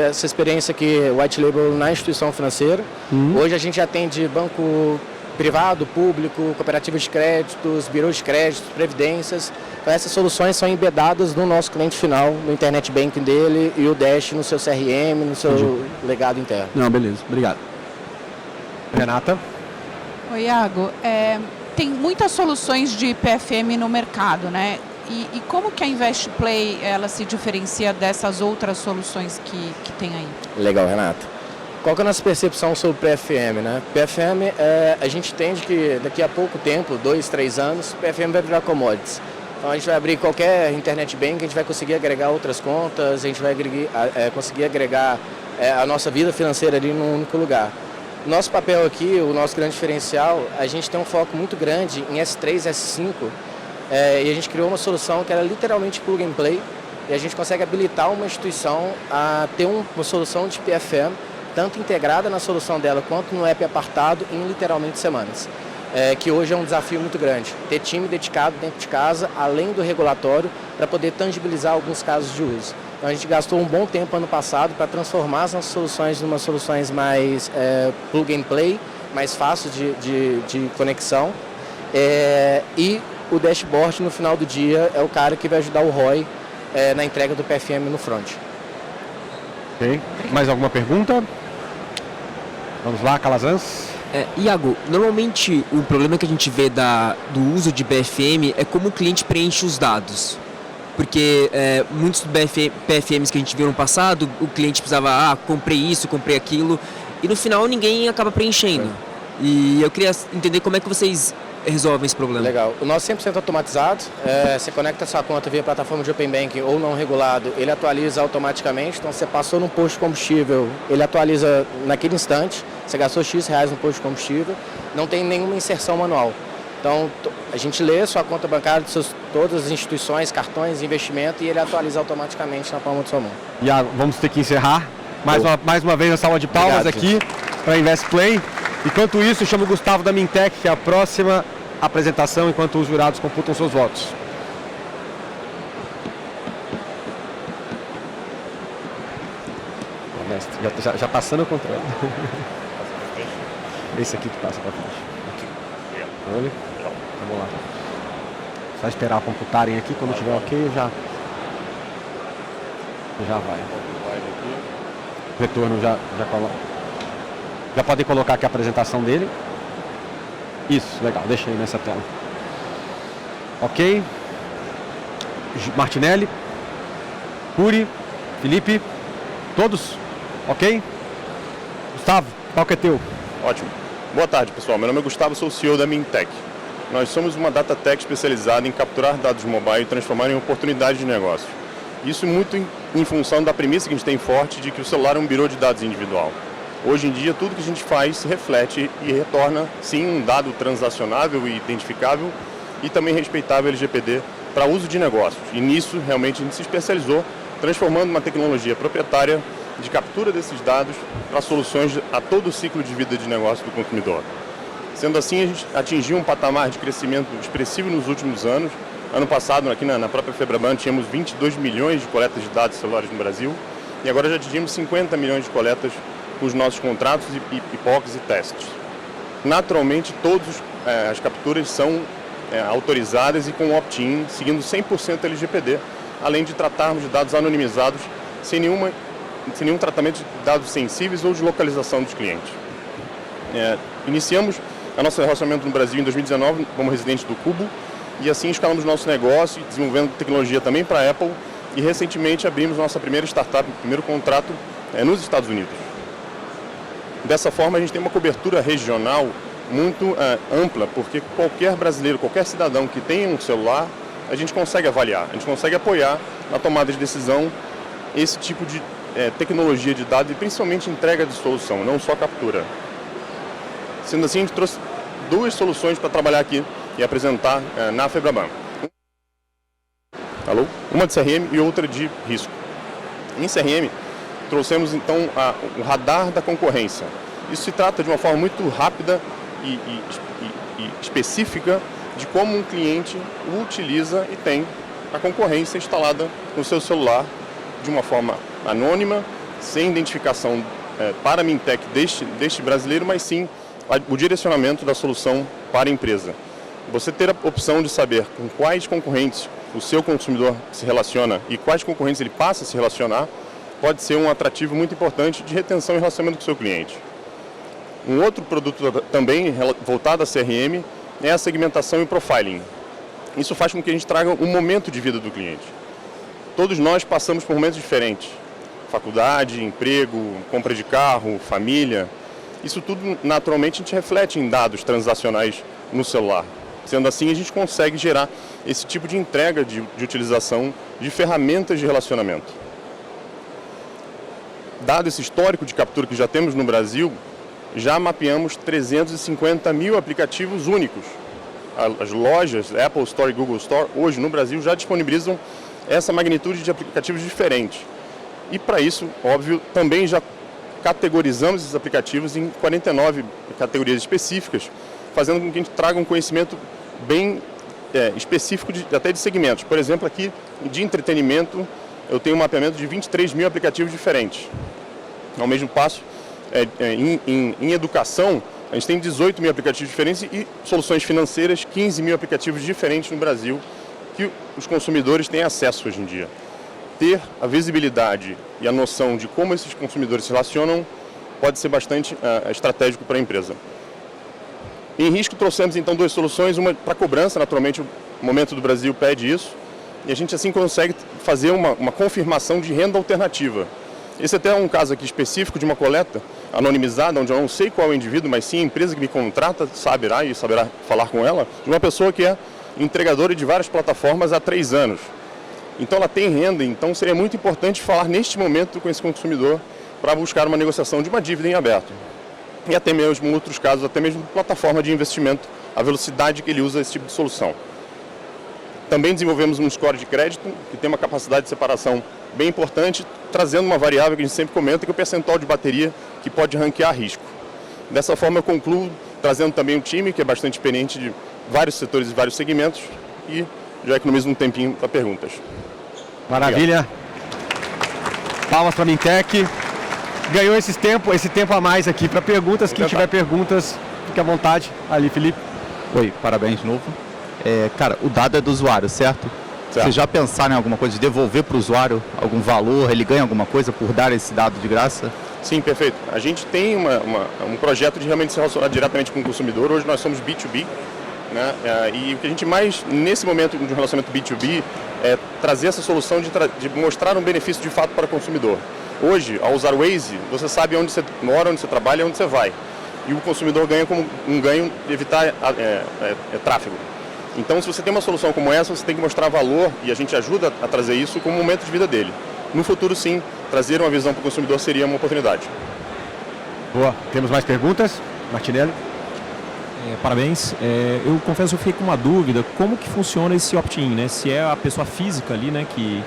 essa experiência aqui, white label na instituição financeira. Hoje a gente atende banco privado, público, cooperativas de créditos, birôs de créditos, previdências. Então essas soluções são embedadas no nosso cliente final, no internet banking dele e o Dash no seu CRM, no seu legado interno. Não, beleza, obrigado. Renata? Oi, Iago. Tem muitas soluções de PFM no mercado, né? E como que a InvestPlay ela se diferencia dessas outras soluções que tem aí? Legal, Renata. Qual que é a nossa percepção sobre PFM, né? PFM, a gente entende que daqui a pouco tempo, 2, 3 anos, PFM vai virar commodities. Então a gente vai abrir qualquer internet bank, a gente vai conseguir agregar outras contas, a gente vai conseguir agregar a nossa vida financeira ali num único lugar. Nosso papel aqui, o nosso grande diferencial, a gente tem um foco muito grande em S3, S5, e a gente criou uma solução que era literalmente plug and play, e a gente consegue habilitar uma instituição a ter uma solução de PFM, tanto integrada na solução dela quanto no app apartado em literalmente semanas. Que hoje é um desafio muito grande, ter time dedicado dentro de casa, além do regulatório, para poder tangibilizar alguns casos de uso. Então a gente gastou um bom tempo ano passado para transformar as nossas soluções em umas soluções mais plug and play, mais fáceis de conexão. E o dashboard no final do dia é o cara que vai ajudar o ROI na entrega do PFM no front. Ok. Mais alguma pergunta? Vamos lá, Calazans. Iago, normalmente o problema que a gente vê do uso de BFM é como o cliente preenche os dados. Porque muitos PFMs que a gente viu no passado, o cliente precisava, comprei isso, comprei aquilo, e no final ninguém acaba preenchendo. E eu queria entender como é que vocês resolvem esse problema. Legal. O nosso 100% automatizado, você conecta a sua conta via plataforma de Open Banking ou não regulado, ele atualiza automaticamente. Então, você passou num posto de combustível, ele atualiza naquele instante. Você gastou X reais no posto de combustível, não tem nenhuma inserção manual. Então, a gente lê sua conta bancária de todas as instituições, cartões, investimento, e ele atualiza automaticamente na palma de sua mão. Iago, vamos ter que encerrar. Mais uma vez a salva de palmas. Obrigado, aqui para InvestPlay. Enquanto isso, eu chamo o Gustavo da Mintec, que é a próxima apresentação, enquanto os jurados computam seus votos. Mestre, já passando o controle. Esse aqui que passa para frente. Olha. Vamos lá. Só esperar computarem aqui, quando tiver ok, já vai. O retorno já coloca. Já podem colocar aqui a apresentação dele. Isso, legal, deixa aí nessa tela. Ok. Martinelli, Curi, Felipe, todos? Ok? Gustavo, qual que é teu? Ótimo. Boa tarde, pessoal. Meu nome é Gustavo, sou o CEO da Mintec. Nós somos uma data tech especializada em capturar dados mobile e transformar em oportunidades de negócio. Isso muito em função da premissa que a gente tem forte de que o celular é um birô de dados individual. Hoje em dia, tudo que a gente faz se reflete e retorna, sim, um dado transacionável e identificável e também respeitável LGPD para uso de negócios. E nisso, realmente, a gente se especializou, transformando uma tecnologia proprietária de captura desses dados para soluções a todo o ciclo de vida de negócio do consumidor. Sendo assim, a gente atingiu um patamar de crescimento expressivo nos últimos anos. Ano passado, aqui na própria Febraban, tínhamos 22 milhões de coletas de dados celulares no Brasil e agora já atingimos 50 milhões de coletas com os nossos contratos e POCs e testes. Naturalmente, todas as capturas são autorizadas e com opt-in, seguindo 100% LGPD, além de tratarmos de dados anonimizados sem nenhum tratamento de dados sensíveis ou de localização dos clientes. Iniciamos o nosso relacionamento no Brasil em 2019 como residente do Cubo e assim escalamos nosso negócio, desenvolvendo tecnologia também para a Apple e recentemente abrimos nossa primeira startup, primeiro contrato nos Estados Unidos. Dessa forma, a gente tem uma cobertura regional muito ampla, porque qualquer brasileiro, qualquer cidadão que tenha um celular, a gente consegue avaliar, a gente consegue apoiar na tomada de decisão esse tipo de tecnologia de dados e principalmente entrega de solução, não só captura. Sendo assim, a gente trouxe duas soluções para trabalhar aqui e apresentar na Febraban. Uma de CRM e outra de risco. Em CRM, trouxemos então o radar da concorrência. Isso se trata de uma forma muito rápida e específica de como um cliente utiliza e tem a concorrência instalada no seu celular de uma forma anônima, sem identificação para a Mintec deste brasileiro, mas sim o direcionamento da solução para a empresa. Você ter a opção de saber com quais concorrentes o seu consumidor se relaciona e quais concorrentes ele passa a se relacionar, pode ser um atrativo muito importante de retenção e relacionamento com o seu cliente. Um outro produto também voltado a CRM é a segmentação e profiling. Isso faz com que a gente traga um momento de vida do cliente. Todos nós passamos por momentos diferentes. Faculdade, emprego, compra de carro, família. Isso tudo, naturalmente, a gente reflete em dados transacionais no celular. Sendo assim, a gente consegue gerar esse tipo de entrega de utilização de ferramentas de relacionamento. Dado esse histórico de captura que já temos no Brasil, já mapeamos 350 mil aplicativos únicos. As lojas Apple Store e Google Store, hoje no Brasil, já disponibilizam essa magnitude de aplicativos diferentes. E para isso, óbvio, também já categorizamos esses aplicativos em 49 categorias específicas, fazendo com que a gente traga um conhecimento bem específico até de segmentos. Por exemplo, aqui de entretenimento, eu tenho um mapeamento de 23 mil aplicativos diferentes. Ao mesmo passo, em educação, a A gente tem 18 mil aplicativos diferentes e soluções financeiras, 15 mil aplicativos diferentes no Brasil que os consumidores têm acesso hoje em dia. Ter a visibilidade e a noção de como esses consumidores se relacionam pode ser bastante estratégico para a empresa. Em risco trouxemos então 2 soluções, uma para cobrança, naturalmente o momento do Brasil pede isso, e a gente assim consegue fazer uma confirmação de renda alternativa. Esse até é um caso aqui específico de uma coleta anonimizada, onde eu não sei qual é o indivíduo, mas sim a empresa que me contrata saberá falar com ela, de uma pessoa que é entregadora de várias plataformas há 3 anos. Então ela tem renda, então seria muito importante falar neste momento com esse consumidor para buscar uma negociação de uma dívida em aberto. E até mesmo em outros casos, até mesmo plataforma de investimento, a velocidade que ele usa esse tipo de solução. Também desenvolvemos um score de crédito que tem uma capacidade de separação bem importante, trazendo uma variável que a gente sempre comenta, que é o percentual de bateria que pode ranquear risco. Dessa forma eu concluo trazendo também um time que é bastante experiente de vários setores e vários segmentos e já economizo um tempinho para perguntas. Maravilha. Obrigado. Palmas para a Mintec. Ganhou esse tempo a mais aqui para perguntas. Quem tiver perguntas, fique à vontade. Ali, Felipe. Oi, parabéns de novo. Cara, o dado é do usuário, certo? Vocês já pensaram em alguma coisa de devolver para o usuário algum valor? Ele ganha alguma coisa por dar esse dado de graça? Sim, perfeito. A gente tem um projeto de realmente se relacionar diretamente com o consumidor. Hoje nós somos B2B, né? E o que a gente mais, nesse momento de um relacionamento B2B, é trazer essa solução de mostrar um benefício de fato para o consumidor. Hoje, ao usar o Waze, você sabe onde você mora, onde você trabalha e onde você vai. E o consumidor ganha como um ganho de evitar tráfego. Então, se você tem uma solução como essa, você tem que mostrar valor e a gente ajuda a trazer isso como um momento de vida dele. No futuro, sim, trazer uma visão para o consumidor seria uma oportunidade. Boa. Temos mais perguntas? Martinelli? Parabéns. Eu confesso que eu fiquei com uma dúvida, como que funciona esse opt-in, né? Se é a pessoa física ali, né, que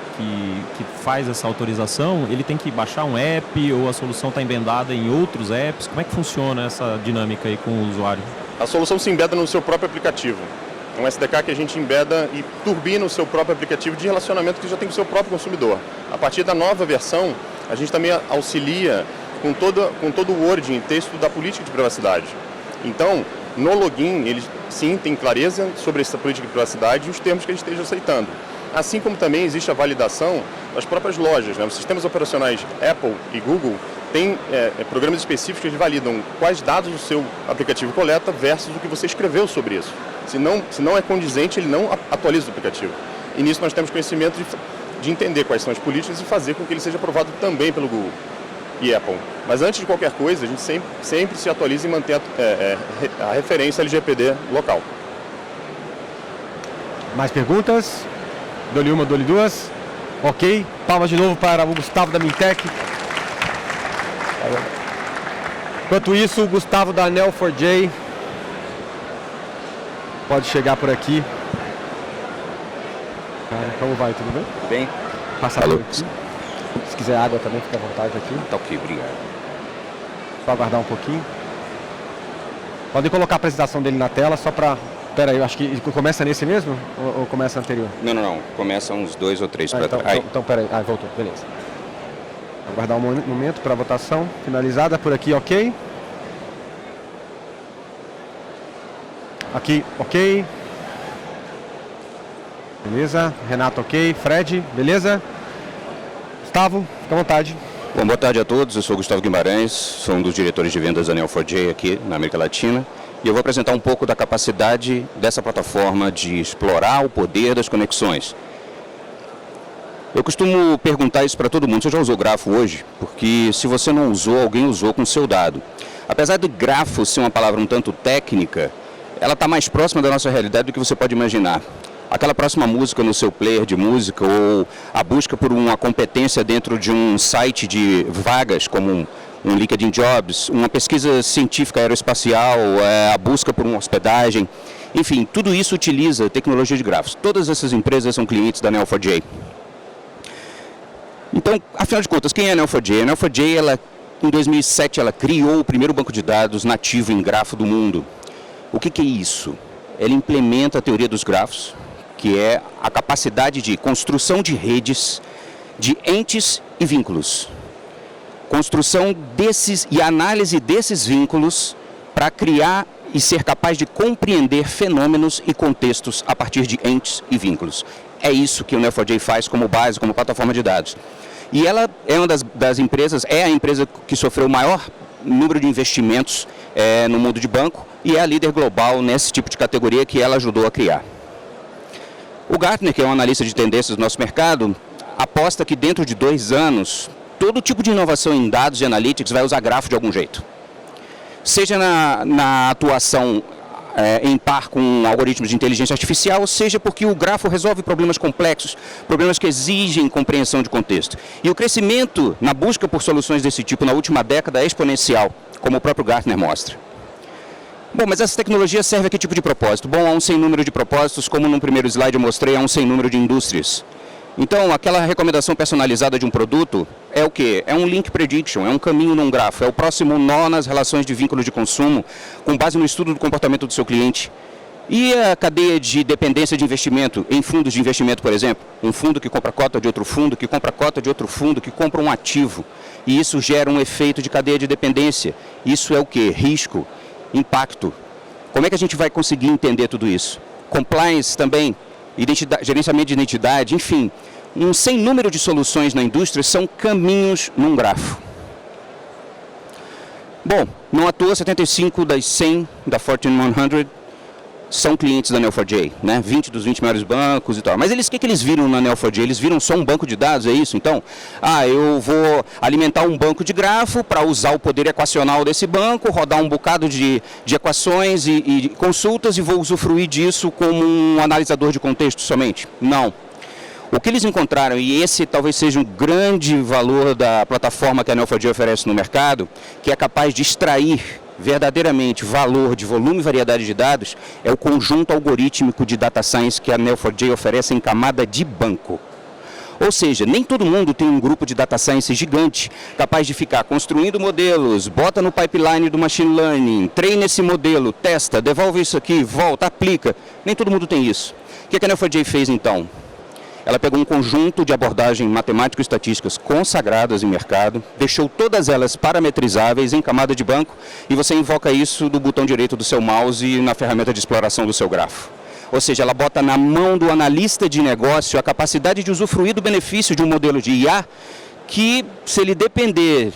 faz essa autorização, ele tem que baixar um app ou a solução está embedada em outros apps? Como é que funciona essa dinâmica aí com o usuário? A solução se embeda no seu próprio aplicativo. É um SDK que a gente embeda e turbina o seu próprio aplicativo de relacionamento que já tem com o seu próprio consumidor. A partir da nova versão, a gente também auxilia com todo o wording, texto da política de privacidade. Então, no login, ele sim tem clareza sobre essa política de privacidade e os termos que ele esteja aceitando. Assim como também existe a validação das próprias lojas, né? Os sistemas operacionais Apple e Google têm programas específicos que eles validam quais dados o seu aplicativo coleta versus o que você escreveu sobre isso. Se não é condizente, ele não atualiza o aplicativo. E nisso nós temos conhecimento de entender quais são as políticas e fazer com que ele seja aprovado também pelo Google e Apple. Mas antes de qualquer coisa, a gente sempre se atualiza e mantém a referência LGPD local. Mais perguntas? Dou-lhe uma, dou-lhe duas. Ok. Palmas de novo para o Gustavo da Mintec. Enquanto isso, o Gustavo da Neo4j pode chegar por aqui. Como vai? Tudo bem? Tudo bem. Passa por aqui. Se quiser água também, fica à vontade aqui. Tá ok, obrigado. Só aguardar um pouquinho. Podem colocar a apresentação dele na tela, só para... Pera aí, eu acho que começa nesse mesmo? Ou começa anterior? Não. Começa uns 2 ou 3 para trás. Então, pera aí. Voltou. Beleza. Aguardar um momento para a votação. Finalizada por aqui, ok. Aqui, ok. Beleza. Renato, ok. Fred, beleza? Gustavo, fica à vontade. Bom, boa tarde a todos. Eu sou Gustavo Guimarães, sou um dos diretores de vendas da Neo4j aqui na América Latina. E eu vou apresentar um pouco da capacidade dessa plataforma de explorar o poder das conexões. Eu costumo perguntar isso para todo mundo. Você já usou grafo hoje? Porque se você não usou, alguém usou com o seu dado. Apesar do grafo ser uma palavra um tanto técnica, ela está mais próxima da nossa realidade do que você pode imaginar. Aquela próxima música no seu player de música ou a busca por uma competência dentro de um site de vagas, como um LinkedIn Jobs, uma pesquisa científica aeroespacial, a busca por uma hospedagem, enfim, tudo isso utiliza tecnologia de grafos. Todas essas empresas são clientes da Neo4j. Então, afinal de contas, quem é a Neo4j? A Neo4j, em 2007, ela criou o primeiro banco de dados nativo em grafo do mundo. O que é isso? Ela implementa a teoria dos grafos, que é a capacidade de construção de redes, de entes e vínculos. Construção desses e análise desses vínculos para criar e ser capaz de compreender fenômenos e contextos a partir de entes e vínculos. É isso que o Neo4j faz como base, como plataforma de dados. E ela é uma das empresas, é a empresa que sofreu o maior número de investimentos no mundo de banco e é a líder global nesse tipo de categoria que ela ajudou a criar. O Gartner, que é um analista de tendências do nosso mercado, aposta que dentro de 2 anos, todo tipo de inovação em dados e analytics vai usar grafo de algum jeito. Seja na atuação em par com algoritmos de inteligência artificial, seja porque o grafo resolve problemas complexos, problemas que exigem compreensão de contexto. E o crescimento na busca por soluções desse tipo na última década é exponencial, como o próprio Gartner mostra. Bom, mas essa tecnologia serve a que tipo de propósito? Bom, há um sem número de propósitos, como no primeiro slide eu mostrei, há um sem número de indústrias. Então, aquela recomendação personalizada de um produto é o quê? É um link prediction, é um caminho num grafo, é o próximo nó nas relações de vínculo de consumo, com base no estudo do comportamento do seu cliente. E a cadeia de dependência de investimento, em fundos de investimento, por exemplo, um fundo que compra cota de outro fundo, que compra cota de outro fundo, que compra um ativo. E isso gera um efeito de cadeia de dependência. Isso é o quê? Risco, impacto. Como é que a gente vai conseguir entender tudo isso? Compliance também, gerenciamento de identidade, enfim, um sem número de soluções na indústria são caminhos num grafo. Bom, não à toa 75 das 100 da Fortune 100 são clientes da Neo4j, né? 20 dos 20 maiores bancos e tal. Mas o que eles viram na Neo4j? Eles viram só um banco de dados, é isso? Então, eu vou alimentar um banco de grafo para usar o poder equacional desse banco, rodar um bocado de equações e consultas e vou usufruir disso como um analisador de contexto somente? Não. O que eles encontraram, e esse talvez seja um grande valor da plataforma que a Neo4j oferece no mercado, que é capaz de extrair verdadeiramente valor de volume e variedade de dados, é o conjunto algorítmico de data science que a Neo4j oferece em camada de banco. Ou seja, nem todo mundo tem um grupo de data science gigante, capaz de ficar construindo modelos, bota no pipeline do machine learning, treina esse modelo, testa, devolve isso aqui, volta, aplica. Nem todo mundo tem isso. O que a Neo4j fez então? Ela pegou um conjunto de abordagens matemático-estatísticas consagradas em mercado, deixou todas elas parametrizáveis em camada de banco e você invoca isso do botão direito do seu mouse e na ferramenta de exploração do seu grafo. Ou seja, ela bota na mão do analista de negócio a capacidade de usufruir do benefício de um modelo de IA que, se ele depender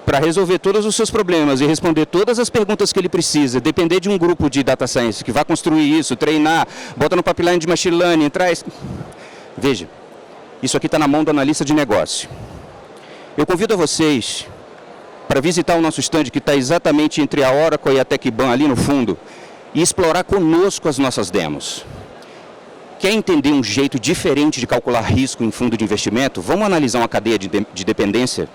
para resolver todos os seus problemas e responder todas as perguntas que ele precisa, depender de um grupo de data science que vai construir isso, treinar, bota no pipeline de machine learning, traz... Veja, isso aqui está na mão do analista de negócio. Eu convido a vocês para visitar o nosso stand que está exatamente entre a Oracle e a TechBan ali no fundo e explorar conosco as nossas demos. Quer entender um jeito diferente de calcular risco em fundo de investimento? Vamos analisar uma cadeia de dependência?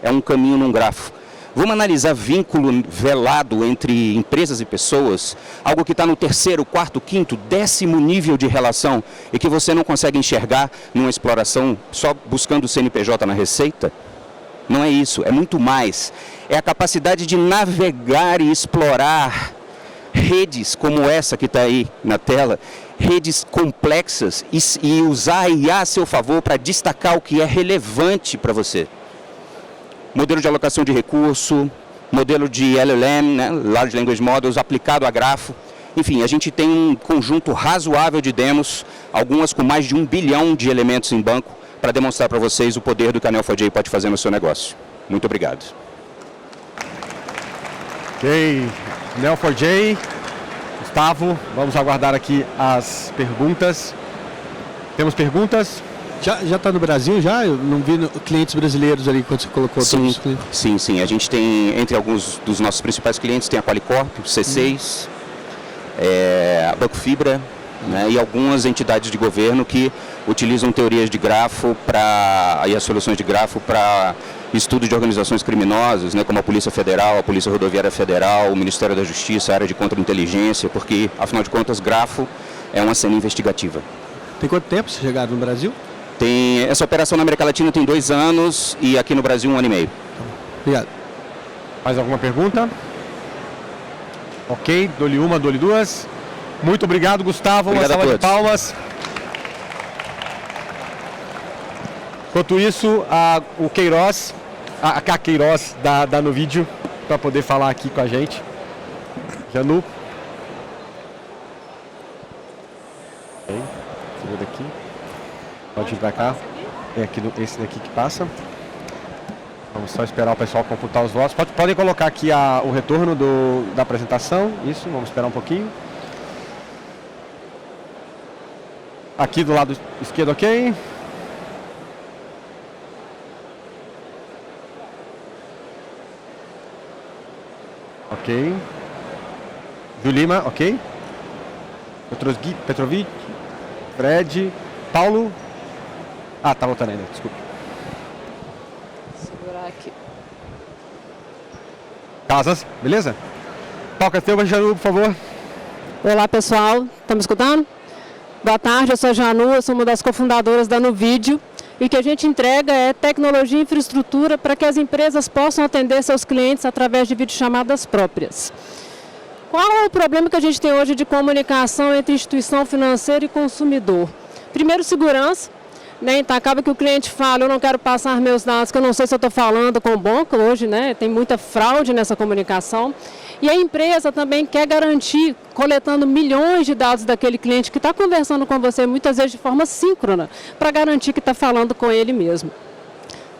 É um caminho num grafo. Vamos analisar vínculo velado entre empresas e pessoas, algo que está no 3º, 4º, 5º, 10º nível de relação e que você não consegue enxergar numa exploração só buscando o CNPJ na receita? Não é isso, é muito mais. É a capacidade de navegar e explorar redes como essa que está aí na tela, redes complexas e usar a IA a seu favor para destacar o que é relevante para você. Modelo de alocação de recurso, modelo de LLM, né, Large Language Models, aplicado a grafo. Enfim, a gente tem um conjunto razoável de demos, algumas com mais de 1 bilhão de elementos em banco, para demonstrar para vocês o poder do que a Neo4j pode fazer no seu negócio. Muito obrigado. Ok, Neo4j, Gustavo, vamos aguardar aqui as perguntas. Temos perguntas? Já está no Brasil já? Eu não vi clientes brasileiros ali quando você colocou todos os clientes. Sim. A gente tem, entre alguns dos nossos principais clientes, tem a Qualicorp, C6, a Banco Fibra, né, e algumas entidades de governo que utilizam teorias de grafo e as soluções de grafo para estudos de organizações criminosas, né, como a Polícia Federal, a Polícia Rodoviária Federal, o Ministério da Justiça, a área de contra-inteligência, porque, afinal de contas, grafo é uma cena investigativa. Tem quanto tempo vocês chegaram no Brasil? Essa operação na América Latina tem 2 anos e aqui no Brasil 1 ano e meio. Obrigado. Mais alguma pergunta? Ok, dou-lhe uma, dou-lhe duas. Muito obrigado, Gustavo. Obrigado, uma salva de palmas. Enquanto isso, o Queiroz, a Queiroz da No Vídeo, para poder falar aqui com a gente. Janu. Ok, segura daqui. Pode vir pra cá. É aqui esse daqui que passa. Vamos só esperar o pessoal computar os votos. Podem colocar aqui o retorno da apresentação. Isso, vamos esperar um pouquinho. Aqui do lado esquerdo, ok. Ok. Do Lima, ok. Petrovic. Fred. Paulo. Ah, tá voltando ainda, desculpa. Segurar aqui. Casas, beleza? Palco é teu, Janu, por favor. Olá, pessoal. Estão me escutando? Boa tarde, eu sou a Janu, eu sou uma das cofundadoras da Nuvídeo. E o que a gente entrega é tecnologia e infraestrutura para que as empresas possam atender seus clientes através de videochamadas próprias. Qual é o problema que a gente tem hoje de comunicação entre instituição financeira e consumidor? Primeiro, segurança. Então acaba que o cliente fala, eu não quero passar meus dados, que eu não sei se eu estou falando com o banco hoje, né? Tem muita fraude nessa comunicação. E a empresa também quer garantir, coletando milhões de dados daquele cliente que está conversando com você, muitas vezes de forma síncrona, para garantir que está falando com ele mesmo.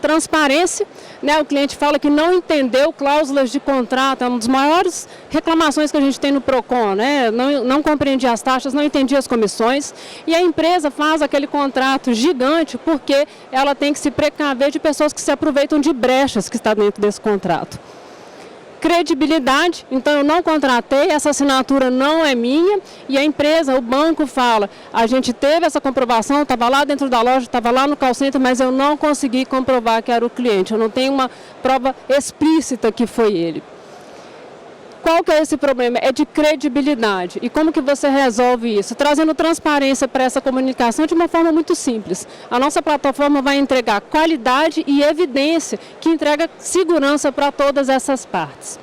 Transparência, né? O cliente fala que não entendeu cláusulas de contrato, é uma das maiores reclamações que a gente tem no PROCON, né? Não compreendia as taxas, não entendia as comissões, e a empresa faz aquele contrato gigante porque ela tem que se precaver de pessoas que se aproveitam de brechas que está dentro desse contrato. Credibilidade, então eu não contratei, essa assinatura não é minha, e a empresa, o banco fala, a gente teve essa comprovação, estava lá dentro da loja, estava lá no call center, mas eu não consegui comprovar que era o cliente, eu não tenho uma prova explícita que foi ele. Qual que é esse problema? É de credibilidade. E como que você resolve isso? Trazendo transparência para essa comunicação de uma forma muito simples. A nossa plataforma vai entregar qualidade e evidência que entrega segurança para todas essas partes.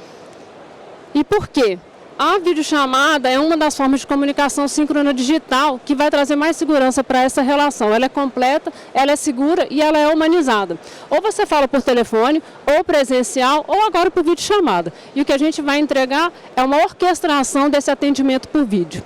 E por quê? A videochamada é uma das formas de comunicação síncrona digital que vai trazer mais segurança para essa relação. Ela é completa, ela é segura e ela é humanizada. Ou você fala por telefone, ou presencial, ou agora por videochamada. E o que a gente vai entregar é uma orquestração desse atendimento por vídeo.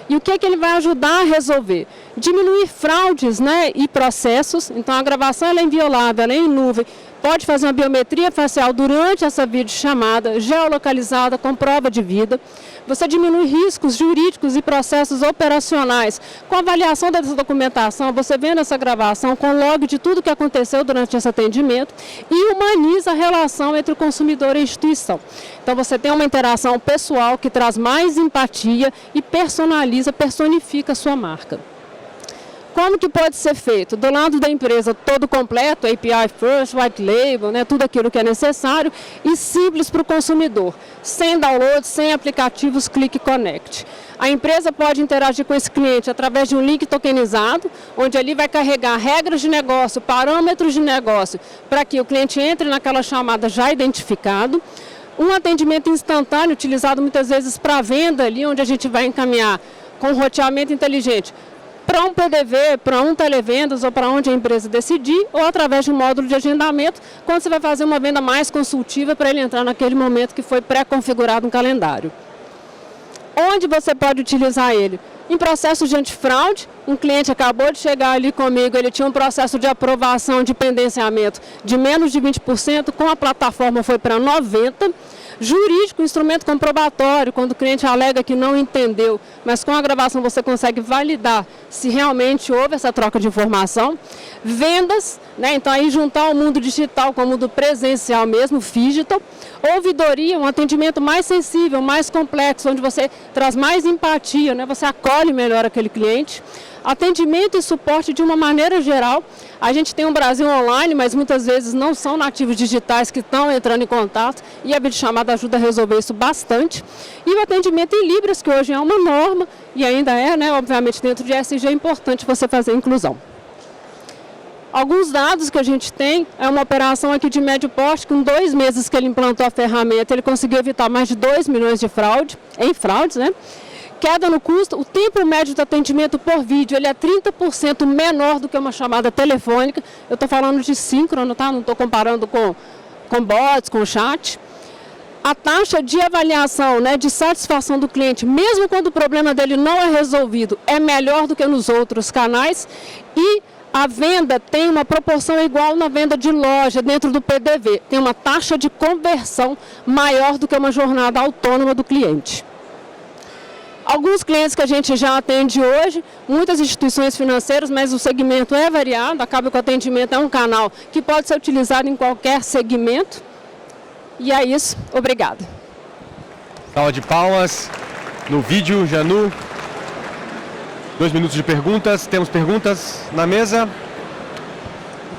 E o que ele vai ajudar a resolver? Diminuir fraudes, né, e processos. Então a gravação ela é inviolável, ela é em nuvem. Pode fazer uma biometria facial durante essa videochamada, geolocalizada, com prova de vida. Você diminui riscos jurídicos e processos operacionais. Com a avaliação dessa documentação, você vendo essa gravação, com log de tudo que aconteceu durante esse atendimento e humaniza a relação entre o consumidor e a instituição. Então você tem uma interação pessoal que traz mais empatia e personaliza, personifica a sua marca. Como que pode ser feito? Do lado da empresa todo completo, API First, White Label, né, tudo aquilo que é necessário e simples para o consumidor, sem download, sem aplicativos Click Connect. A empresa pode interagir com esse cliente através de um link tokenizado, onde ali vai carregar regras de negócio, parâmetros de negócio, para que o cliente entre naquela chamada já identificado. Um atendimento instantâneo, utilizado muitas vezes para venda ali, onde a gente vai encaminhar com roteamento inteligente para um PDV, para um televendas ou para onde a empresa decidir, ou através de um módulo de agendamento, quando você vai fazer uma venda mais consultiva para ele entrar naquele momento que foi pré-configurado no calendário. Onde você pode utilizar ele? Em processos de antifraude, um cliente acabou de chegar ali comigo, ele tinha um processo de aprovação de pendenciamento de menos de 20%, com a plataforma foi para 90%. Jurídico, instrumento comprobatório, quando o cliente alega que não entendeu, mas com a gravação você consegue validar se realmente houve essa troca de informação. Vendas, né? Então aí juntar o mundo digital com o mundo presencial mesmo, digital. Ouvidoria, um atendimento mais sensível, mais complexo, onde você traz mais empatia, né? Você acolhe melhor aquele cliente. Atendimento e suporte de uma maneira geral. A gente tem um Brasil online, mas muitas vezes não são nativos digitais que estão entrando em contato e a videochamada ajuda a resolver isso bastante. E o atendimento em Libras, que hoje é uma norma e ainda é, né, obviamente dentro de ESG é importante você fazer a inclusão. Alguns dados que a gente tem, é uma operação aqui de médio porte, com 2 meses que ele implantou a ferramenta, ele conseguiu evitar mais de 2 milhões de fraudes, né? Queda no custo, o tempo médio de atendimento por vídeo ele é 30% menor do que uma chamada telefônica. Eu estou falando de síncrono, tá? Não estou comparando com bots, com chat. a taxa de avaliação, né, de satisfação do cliente, mesmo quando o problema dele não é resolvido, é melhor do que nos outros canais, e a venda tem uma proporção igual na venda de loja dentro do PDV, tem uma taxa de conversão maior do que uma jornada autônoma do cliente. Alguns clientes que a gente já atende hoje, muitas instituições financeiras, mas o segmento é variado, acaba que o atendimento é um canal que pode ser utilizado em qualquer segmento. E é isso, obrigada. Salva de palmas no vídeo, Janu. 2 minutos de perguntas. Temos perguntas na mesa?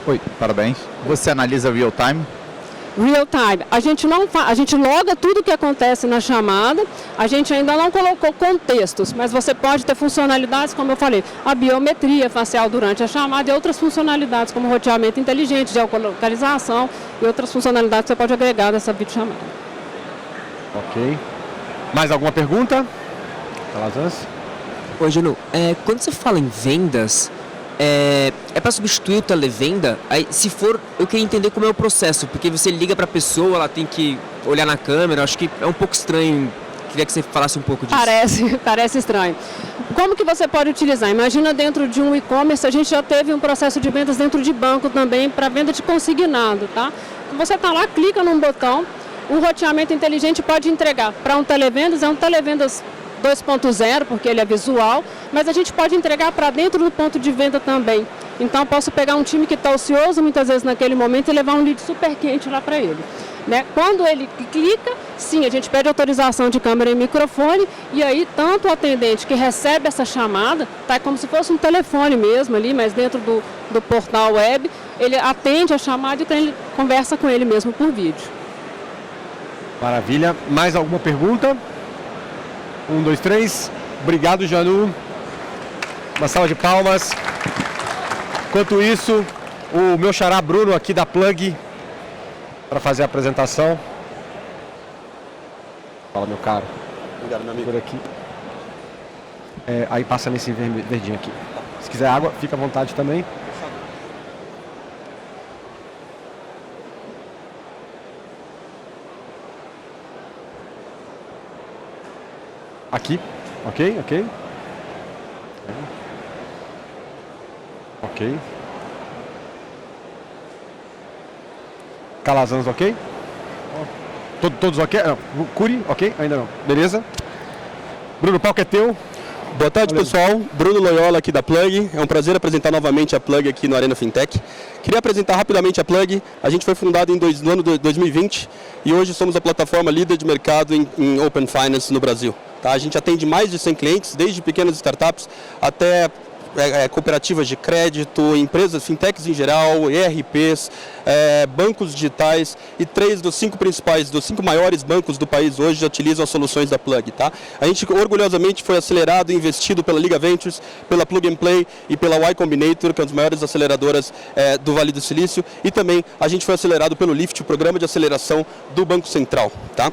Oi, parabéns. Você analisa real time? Real time. A gente loga tudo o que acontece na chamada, a gente ainda não colocou contextos, mas você pode ter funcionalidades, como eu falei, a biometria facial durante a chamada e outras funcionalidades, como roteamento inteligente, geolocalização e outras funcionalidades que você pode agregar nessa videochamada. Ok. Mais alguma pergunta? Calazans? Oi, Janu. Quando você fala em vendas, é para substituir o televenda? Aí, se for, eu queria entender como é o processo, porque você liga para a pessoa, ela tem que olhar na câmera, acho que é um pouco estranho. Queria que você falasse um pouco disso. Parece estranho. Como que você pode utilizar? Imagina dentro de um e-commerce, a gente já teve um processo de vendas dentro de banco também, para venda de consignado, tá? Você está lá, clica num botão, o roteamento inteligente pode entregar para um televendas, é um televendas 2.0, porque ele é visual, mas a gente pode entregar para dentro do ponto de venda também. Então, posso pegar um time que está ocioso, muitas vezes naquele momento, e levar um lead super quente lá para ele. Né? Quando ele clica, sim, a gente pede autorização de câmera e microfone, e aí tanto o atendente que recebe essa chamada, tá como se fosse um telefone mesmo ali, mas dentro do portal web, ele atende a chamada e ele conversa com ele mesmo por vídeo. Maravilha. Mais alguma pergunta? 1, 2, 3. Obrigado, Janu. Uma salva de palmas. Enquanto isso, o meu xará Bruno aqui da Plug para fazer a apresentação. Fala, meu caro. Obrigado, meu amigo. Por aqui. Aí passa nesse verdinho aqui. Se quiser água, fica à vontade também. Aqui, ok. Calazans, ok? Todos ok? Curi, ok? Ainda não. Beleza? Bruno, o palco é teu. Boa tarde, pessoal. Bruno Loyola aqui da Plug. É um prazer apresentar novamente a Plug aqui no Arena Fintech. Queria apresentar rapidamente a Plug. A gente foi fundado no ano de 2020 e hoje somos a plataforma líder de mercado em Open Finance no Brasil. Tá? A gente atende mais de 100 clientes, desde pequenas startups até cooperativas de crédito, empresas fintechs em geral, ERPs, bancos digitais, e 3 dos 5 maiores bancos do país hoje já utilizam as soluções da Plug. Tá? A gente orgulhosamente foi acelerado e investido pela Liga Ventures, pela Plug and Play e pela Y Combinator, que é uma das maiores aceleradoras do Vale do Silício, e também a gente foi acelerado pelo LIFT, o programa de aceleração do Banco Central. Tá?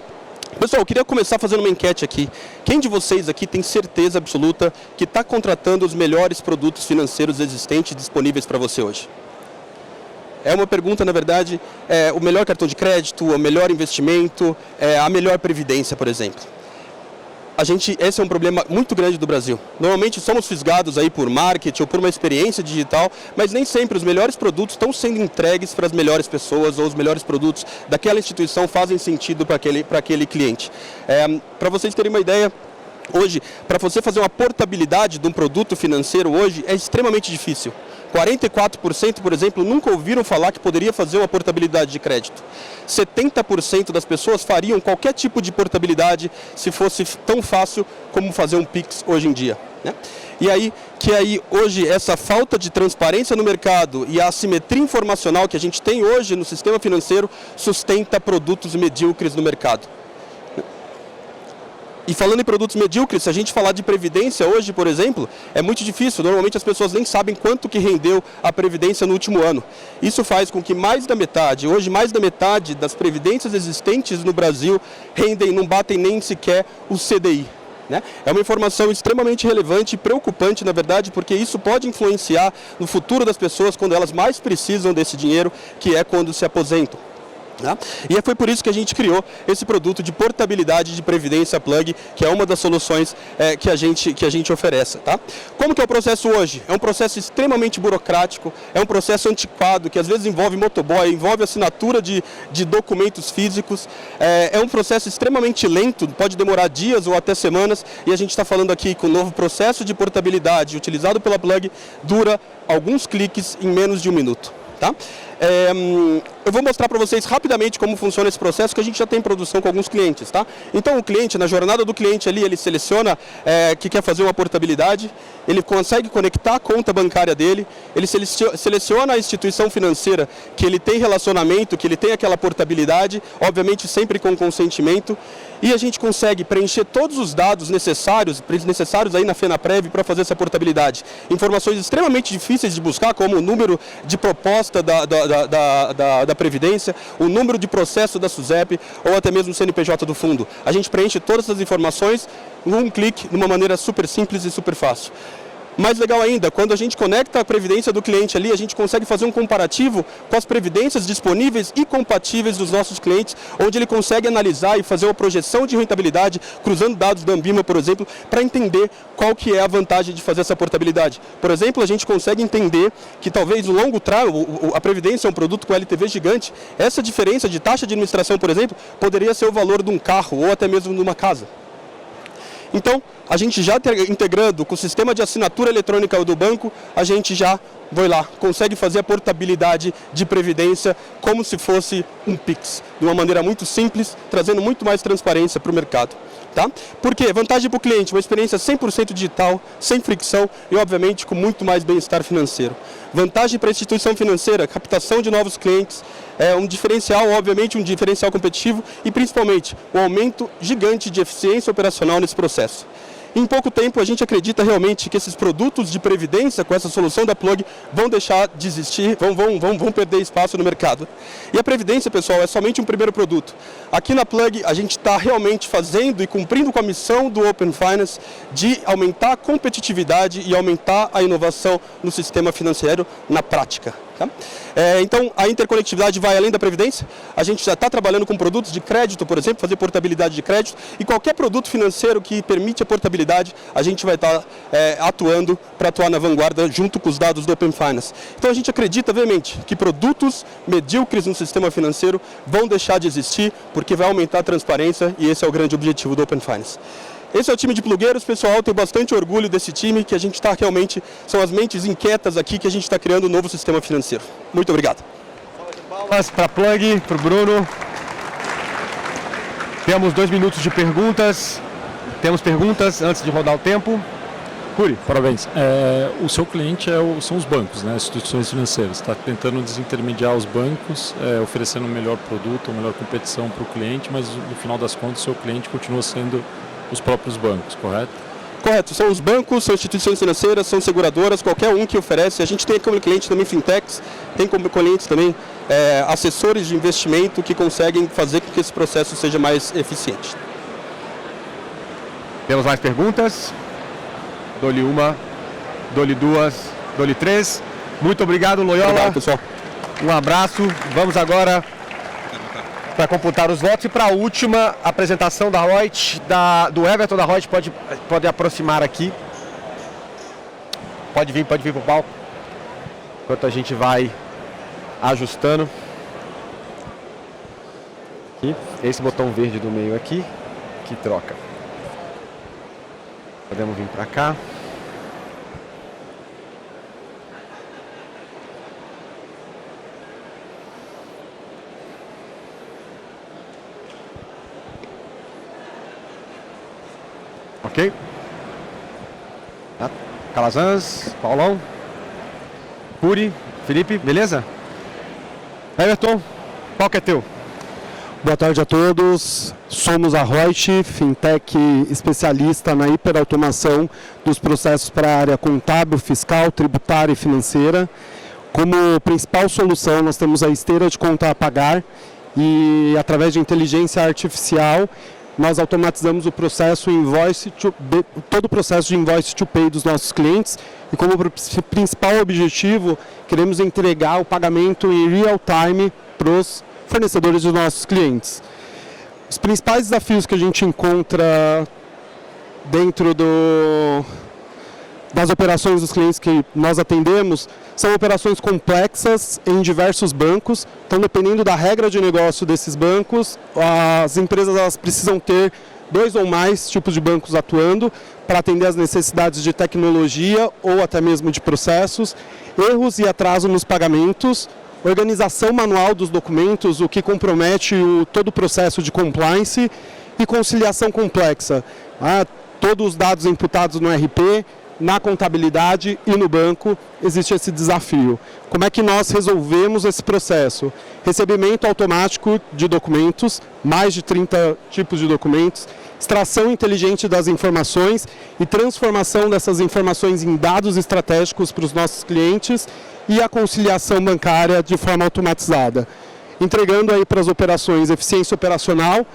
Pessoal, eu queria começar fazendo uma enquete aqui. Quem de vocês aqui tem certeza absoluta que está contratando os melhores produtos financeiros existentes disponíveis para você hoje? É uma pergunta, na verdade, o melhor cartão de crédito, o melhor investimento, a melhor previdência, por exemplo. Esse é um problema muito grande do Brasil. Normalmente somos fisgados aí por marketing ou por uma experiência digital, mas nem sempre os melhores produtos estão sendo entregues para as melhores pessoas, ou os melhores produtos daquela instituição fazem sentido para aquele cliente. Para vocês terem uma ideia, hoje, para você fazer uma portabilidade de um produto financeiro hoje é extremamente difícil. 44%, por exemplo, nunca ouviram falar que poderia fazer uma portabilidade de crédito. 70% das pessoas fariam qualquer tipo de portabilidade se fosse tão fácil como fazer um Pix hoje em dia. Né? E aí, hoje essa falta de transparência no mercado e a assimetria informacional que a gente tem hoje no sistema financeiro sustenta produtos medíocres no mercado. E falando em produtos medíocres, se a gente falar de previdência hoje, por exemplo, é muito difícil. Normalmente as pessoas nem sabem quanto que rendeu a previdência no último ano. Isso faz com que mais da metade das previdências existentes no Brasil não batem nem sequer o CDI. Né? É uma informação extremamente relevante e preocupante, na verdade, porque isso pode influenciar no futuro das pessoas quando elas mais precisam desse dinheiro, que é quando se aposentam. E foi por isso que a gente criou esse produto de portabilidade de previdência Plug, que é uma das soluções que a gente oferece. Tá? Como que é o processo hoje? É um processo extremamente burocrático, é um processo antiquado, que às vezes envolve motoboy, envolve assinatura de documentos físicos, é um processo extremamente lento, pode demorar dias ou até semanas, e a gente está falando aqui que o novo processo de portabilidade utilizado pela Plug dura alguns cliques em menos de 1 minuto. Tá? Eu vou mostrar para vocês rapidamente como funciona esse processo, que a gente já tem em produção com alguns clientes. Tá? Então o cliente, na jornada do cliente ali, ele seleciona que quer fazer uma portabilidade, ele consegue conectar a conta bancária dele, ele seleciona a instituição financeira que ele tem relacionamento, que ele tem aquela portabilidade, obviamente sempre com consentimento, e a gente consegue preencher todos os dados necessários aí na FENAPREV para fazer essa portabilidade. Informações extremamente difíceis de buscar, como o número de proposta da Previdência, o número de processo da SUSEP ou até mesmo o CNPJ do fundo. A gente preenche todas essas informações em um clique, de uma maneira super simples e super fácil. Mais legal ainda, quando a gente conecta a previdência do cliente ali, a gente consegue fazer um comparativo com as previdências disponíveis e compatíveis dos nossos clientes, onde ele consegue analisar e fazer uma projeção de rentabilidade, cruzando dados da Ambima, por exemplo, para entender qual que é a vantagem de fazer essa portabilidade. Por exemplo, a gente consegue entender que talvez no longo prazo, a previdência é um produto com LTV gigante, essa diferença de taxa de administração, por exemplo, poderia ser o valor de um carro ou até mesmo de uma casa. Então, a gente já integrando com o sistema de assinatura eletrônica do banco, a gente já, consegue fazer a portabilidade de previdência como se fosse um Pix, de uma maneira muito simples, trazendo muito mais transparência para o mercado. Tá? Por quê? Vantagem para o cliente, uma experiência 100% digital, sem fricção e, obviamente, com muito mais bem-estar financeiro. Vantagem para a instituição financeira, captação de novos clientes, um diferencial, obviamente, um diferencial competitivo e, principalmente, um aumento gigante de eficiência operacional nesse processo. Em pouco tempo, a gente acredita realmente que esses produtos de previdência, com essa solução da Plug, vão deixar de existir, vão perder espaço no mercado. E a previdência, pessoal, é somente um primeiro produto. Aqui na Plug, a gente está realmente fazendo e cumprindo com a missão do Open Finance de aumentar a competitividade e aumentar a inovação no sistema financeiro na prática. Tá? Então, a interconectividade vai além da previdência. A gente já está trabalhando com produtos de crédito, por exemplo, fazer portabilidade de crédito. E qualquer produto financeiro que permite a portabilidade, a gente vai estar atuando para atuar na vanguarda junto com os dados do Open Finance. Então, a gente acredita veemente que produtos medíocres no sistema financeiro vão deixar de existir, porque vai aumentar a transparência e esse é o grande objetivo do Open Finance. Esse é o time de plugueiros, pessoal, eu tenho bastante orgulho desse time, que a gente está realmente, são as mentes inquietas aqui que a gente está criando um novo sistema financeiro. Muito obrigado. Palmas para a Plug, para o Bruno. Temos 2 minutos de perguntas. Temos perguntas antes de rodar o tempo. Curi. Parabéns. O seu cliente são os bancos, né? Instituições financeiras. Está tentando desintermediar os bancos, oferecendo um melhor produto, uma melhor competição para o cliente, mas no final das contas o seu cliente continua sendo os próprios bancos, correto? Correto, são os bancos, são instituições financeiras, são seguradoras, qualquer um que oferece. A gente tem como cliente também fintechs, tem como clientes também assessores de investimento que conseguem fazer com que esse processo seja mais eficiente. Temos mais perguntas? Dou-lhe uma, dou-lhe 2, dou-lhe 3. Muito obrigado, Loyola. Obrigado, pessoal. Um abraço. Vamos agora para computar os votos e para a última apresentação da Reut, do Everton da Reut, pode aproximar aqui. Pode vir para o palco. Enquanto a gente vai ajustando. Aqui, esse botão verde do meio aqui, que troca. Podemos vir para cá. Ok. Calazans, Paulão, Curi, Felipe, beleza? Everton, qual que é teu? Boa tarde a todos. Somos a Reut, fintech especialista na hiperautomação dos processos para a área contábil, fiscal, tributária e financeira. Como principal solução, nós temos a esteira de conta a pagar e, através de inteligência artificial, nós automatizamos o processo todo o processo de invoice to pay dos nossos clientes e, como principal objetivo, queremos entregar o pagamento em real time para os fornecedores dos nossos clientes. Os principais desafios que a gente encontra dentro das operações dos clientes que nós atendemos são operações complexas em diversos bancos. Então, dependendo da regra de negócio desses bancos, as empresas elas precisam ter 2 ou mais tipos de bancos atuando para atender às necessidades de tecnologia ou até mesmo de processos, erros e atraso nos pagamentos, organização manual dos documentos, o que compromete todo o processo de compliance, e conciliação complexa. Todos os dados imputados no RP, na contabilidade e no banco, existe esse desafio. Como é que nós resolvemos esse processo? Recebimento automático de documentos, mais de 30 tipos de documentos, extração inteligente das informações e transformação dessas informações em dados estratégicos para os nossos clientes e a conciliação bancária de forma automatizada, entregando aí para as operações eficiência operacional,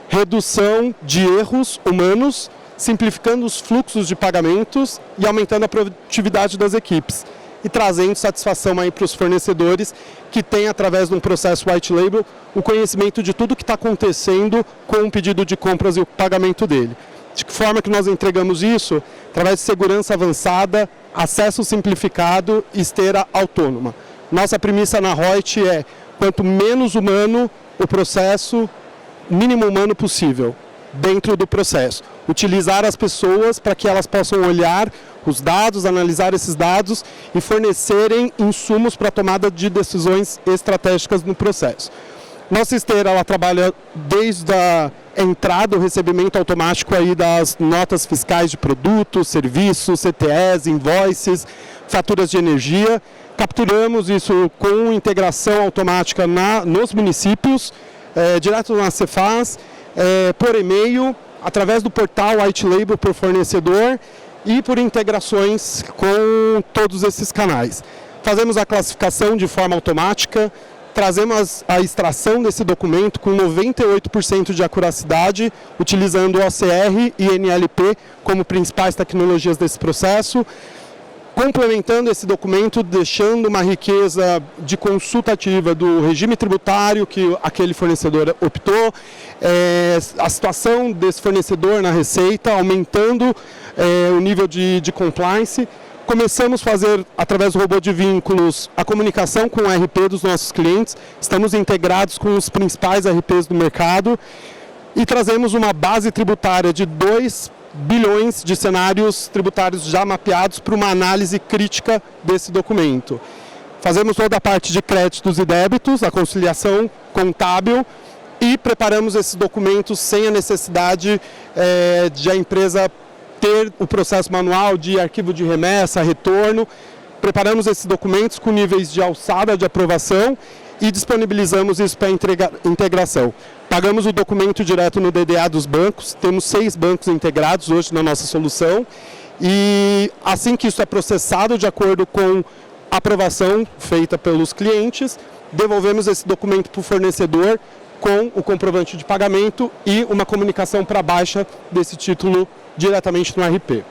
redução de erros humanos, simplificando os fluxos de pagamentos e aumentando a produtividade das equipes e trazendo satisfação aí para os fornecedores que têm, através de um processo white label, o conhecimento de tudo que está acontecendo com o pedido de compras e o pagamento dele. De que forma que nós entregamos isso? Através de segurança avançada, acesso simplificado e esteira autônoma. Nossa premissa na Reut é, quanto menos humano o processo, mínimo humano possível dentro do processo. Utilizar as pessoas para que elas possam olhar os dados, analisar esses dados e fornecerem insumos para a tomada de decisões estratégicas no processo. Nossa esteira ela trabalha desde a entrada, o recebimento automático aí das notas fiscais de produtos, serviços, CTEs, invoices, faturas de energia. Capturamos isso com integração automática nos municípios, direto na Cefaz, por e-mail, através do portal White Label por fornecedor e por integrações com todos esses canais. Fazemos a classificação de forma automática, trazemos a extração desse documento com 98% de acuracidade, utilizando OCR e NLP como principais tecnologias desse processo, complementando esse documento, deixando uma riqueza de consultativa do regime tributário que aquele fornecedor optou, a situação desse fornecedor na receita, aumentando o nível de compliance. Começamos a fazer, através do robô de vínculos, a comunicação com o RP dos nossos clientes, estamos integrados com os principais RPs do mercado e trazemos uma base tributária de 2 bilhões de cenários tributários já mapeados para uma análise crítica desse documento. Fazemos toda a parte de créditos e débitos, a conciliação contábil e preparamos esses documentos sem a necessidade de a empresa ter o processo manual de arquivo de remessa, retorno. Preparamos esses documentos com níveis de alçada de aprovação e disponibilizamos isso para integração. Pagamos o documento direto no DDA dos bancos, temos 6 bancos integrados hoje na nossa solução e assim que isso é processado de acordo com a aprovação feita pelos clientes, devolvemos esse documento para o fornecedor com o comprovante de pagamento e uma comunicação para baixa desse título diretamente no RP.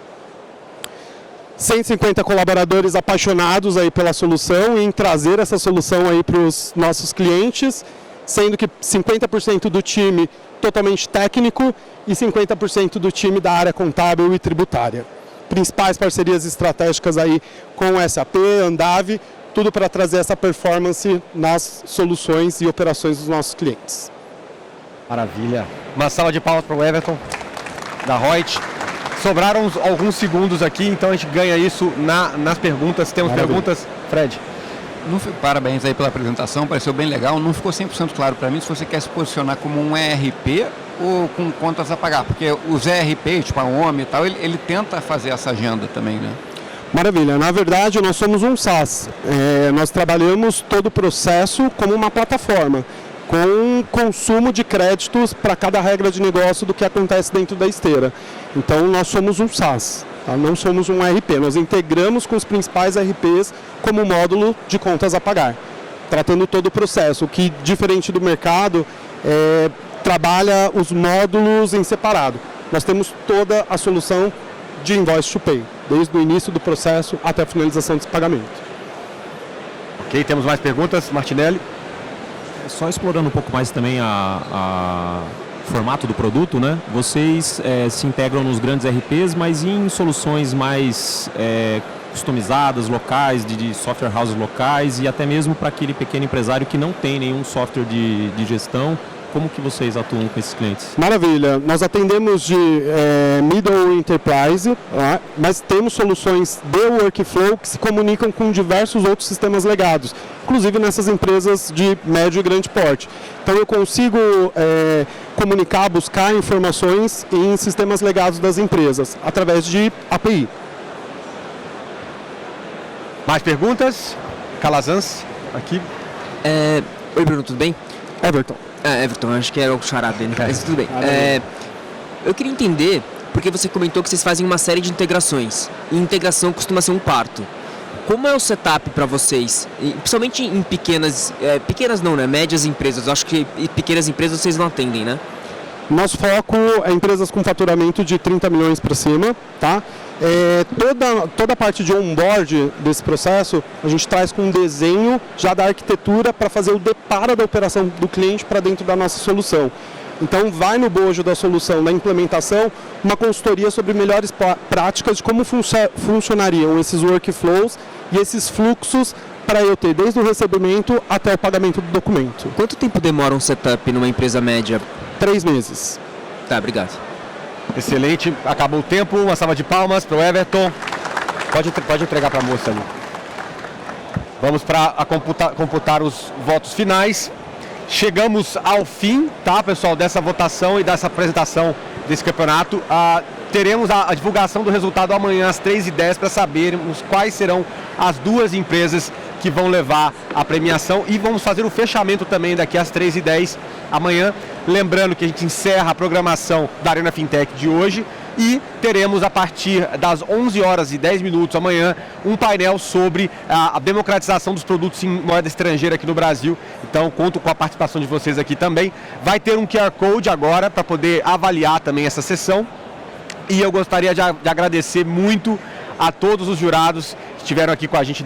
150 colaboradores apaixonados aí pela solução e em trazer essa solução aí para os nossos clientes, sendo que 50% do time totalmente técnico e 50% do time da área contábil e tributária. Principais parcerias estratégicas aí com o SAP, Andave, tudo para trazer essa performance nas soluções e operações dos nossos clientes. Maravilha. Uma salva de palmas para o Everton, da Reut. Sobraram alguns segundos aqui, então a gente ganha isso nas perguntas. Temos perguntas? Fred. Parabéns aí pela apresentação, pareceu bem legal. Não ficou 100% claro para mim se você quer se posicionar como um ERP ou com contas a pagar, porque os ERP, tipo a OMI e tal, ele tenta fazer essa agenda também, né? Maravilha. Na verdade, nós somos um SaaS. Nós trabalhamos todo o processo como uma plataforma, com consumo de créditos para cada regra de negócio do que acontece dentro da esteira. Então, nós somos um SaaS, tá? Não somos um ERP. Nós integramos com os principais ERPs como módulo de contas a pagar, tratando todo o processo, o que, diferente do mercado, trabalha os módulos em separado. Nós temos toda a solução de Invoice to Pay, desde o início do processo até a finalização desse pagamento. Ok, temos mais perguntas? Martinelli? Só explorando um pouco mais também o formato do produto, né? Vocês se integram nos grandes RPs, mas em soluções mais customizadas, locais, de software houses locais e até mesmo para aquele pequeno empresário que não tem nenhum software de gestão. Como que vocês atuam com esses clientes? Maravilha, nós atendemos de middle enterprise, mas temos soluções de workflow que se comunicam com diversos outros sistemas legados, inclusive nessas empresas de médio e grande porte. Então eu consigo comunicar, buscar informações em sistemas legados das empresas, através de API. Mais perguntas? Calazans, aqui. Oi, Bruno, tudo bem? Everton. Everton, acho que era o charado dele, mas tudo bem. Eu queria entender, porque você comentou que vocês fazem uma série de integrações, e integração costuma ser um parto. Como é o setup para vocês, principalmente em pequenas não, né, médias empresas? Eu acho que pequenas empresas vocês não atendem, né? Nosso foco é empresas com faturamento de 30 milhões para cima, tá? Toda a parte de onboard desse processo, a gente traz com um desenho já da arquitetura para fazer o deparo da operação do cliente para dentro da nossa solução. Então vai no bojo da solução, da implementação, uma consultoria sobre melhores práticas de como funcionariam esses workflows e esses fluxos para eu ter desde o recebimento até o pagamento do documento. Quanto tempo demora um setup numa empresa média? 3 meses. Tá, obrigado. Excelente, acabou o tempo, uma salva de palmas para o Everton. Pode entregar para a moça ali. Vamos para computar os votos finais. Chegamos ao fim, tá, pessoal, dessa votação e dessa apresentação desse campeonato. Teremos a divulgação do resultado amanhã às 3h10 para sabermos quais serão as 2 empresas que vão levar a premiação e vamos fazer o fechamento também daqui às 3h10 amanhã. Lembrando que a gente encerra a programação da Arena Fintech de hoje e teremos a partir das 11h10 amanhã um painel sobre a democratização dos produtos em moeda estrangeira aqui no Brasil. Então conto com a participação de vocês aqui também. Vai ter um QR Code agora para poder avaliar também essa sessão. E eu gostaria de agradecer muito a todos os jurados que estiveram aqui com a gente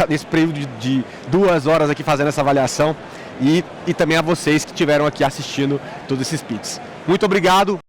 nesse período de 2 horas aqui fazendo essa avaliação e também a vocês que estiveram aqui assistindo todos esses pits. Muito obrigado.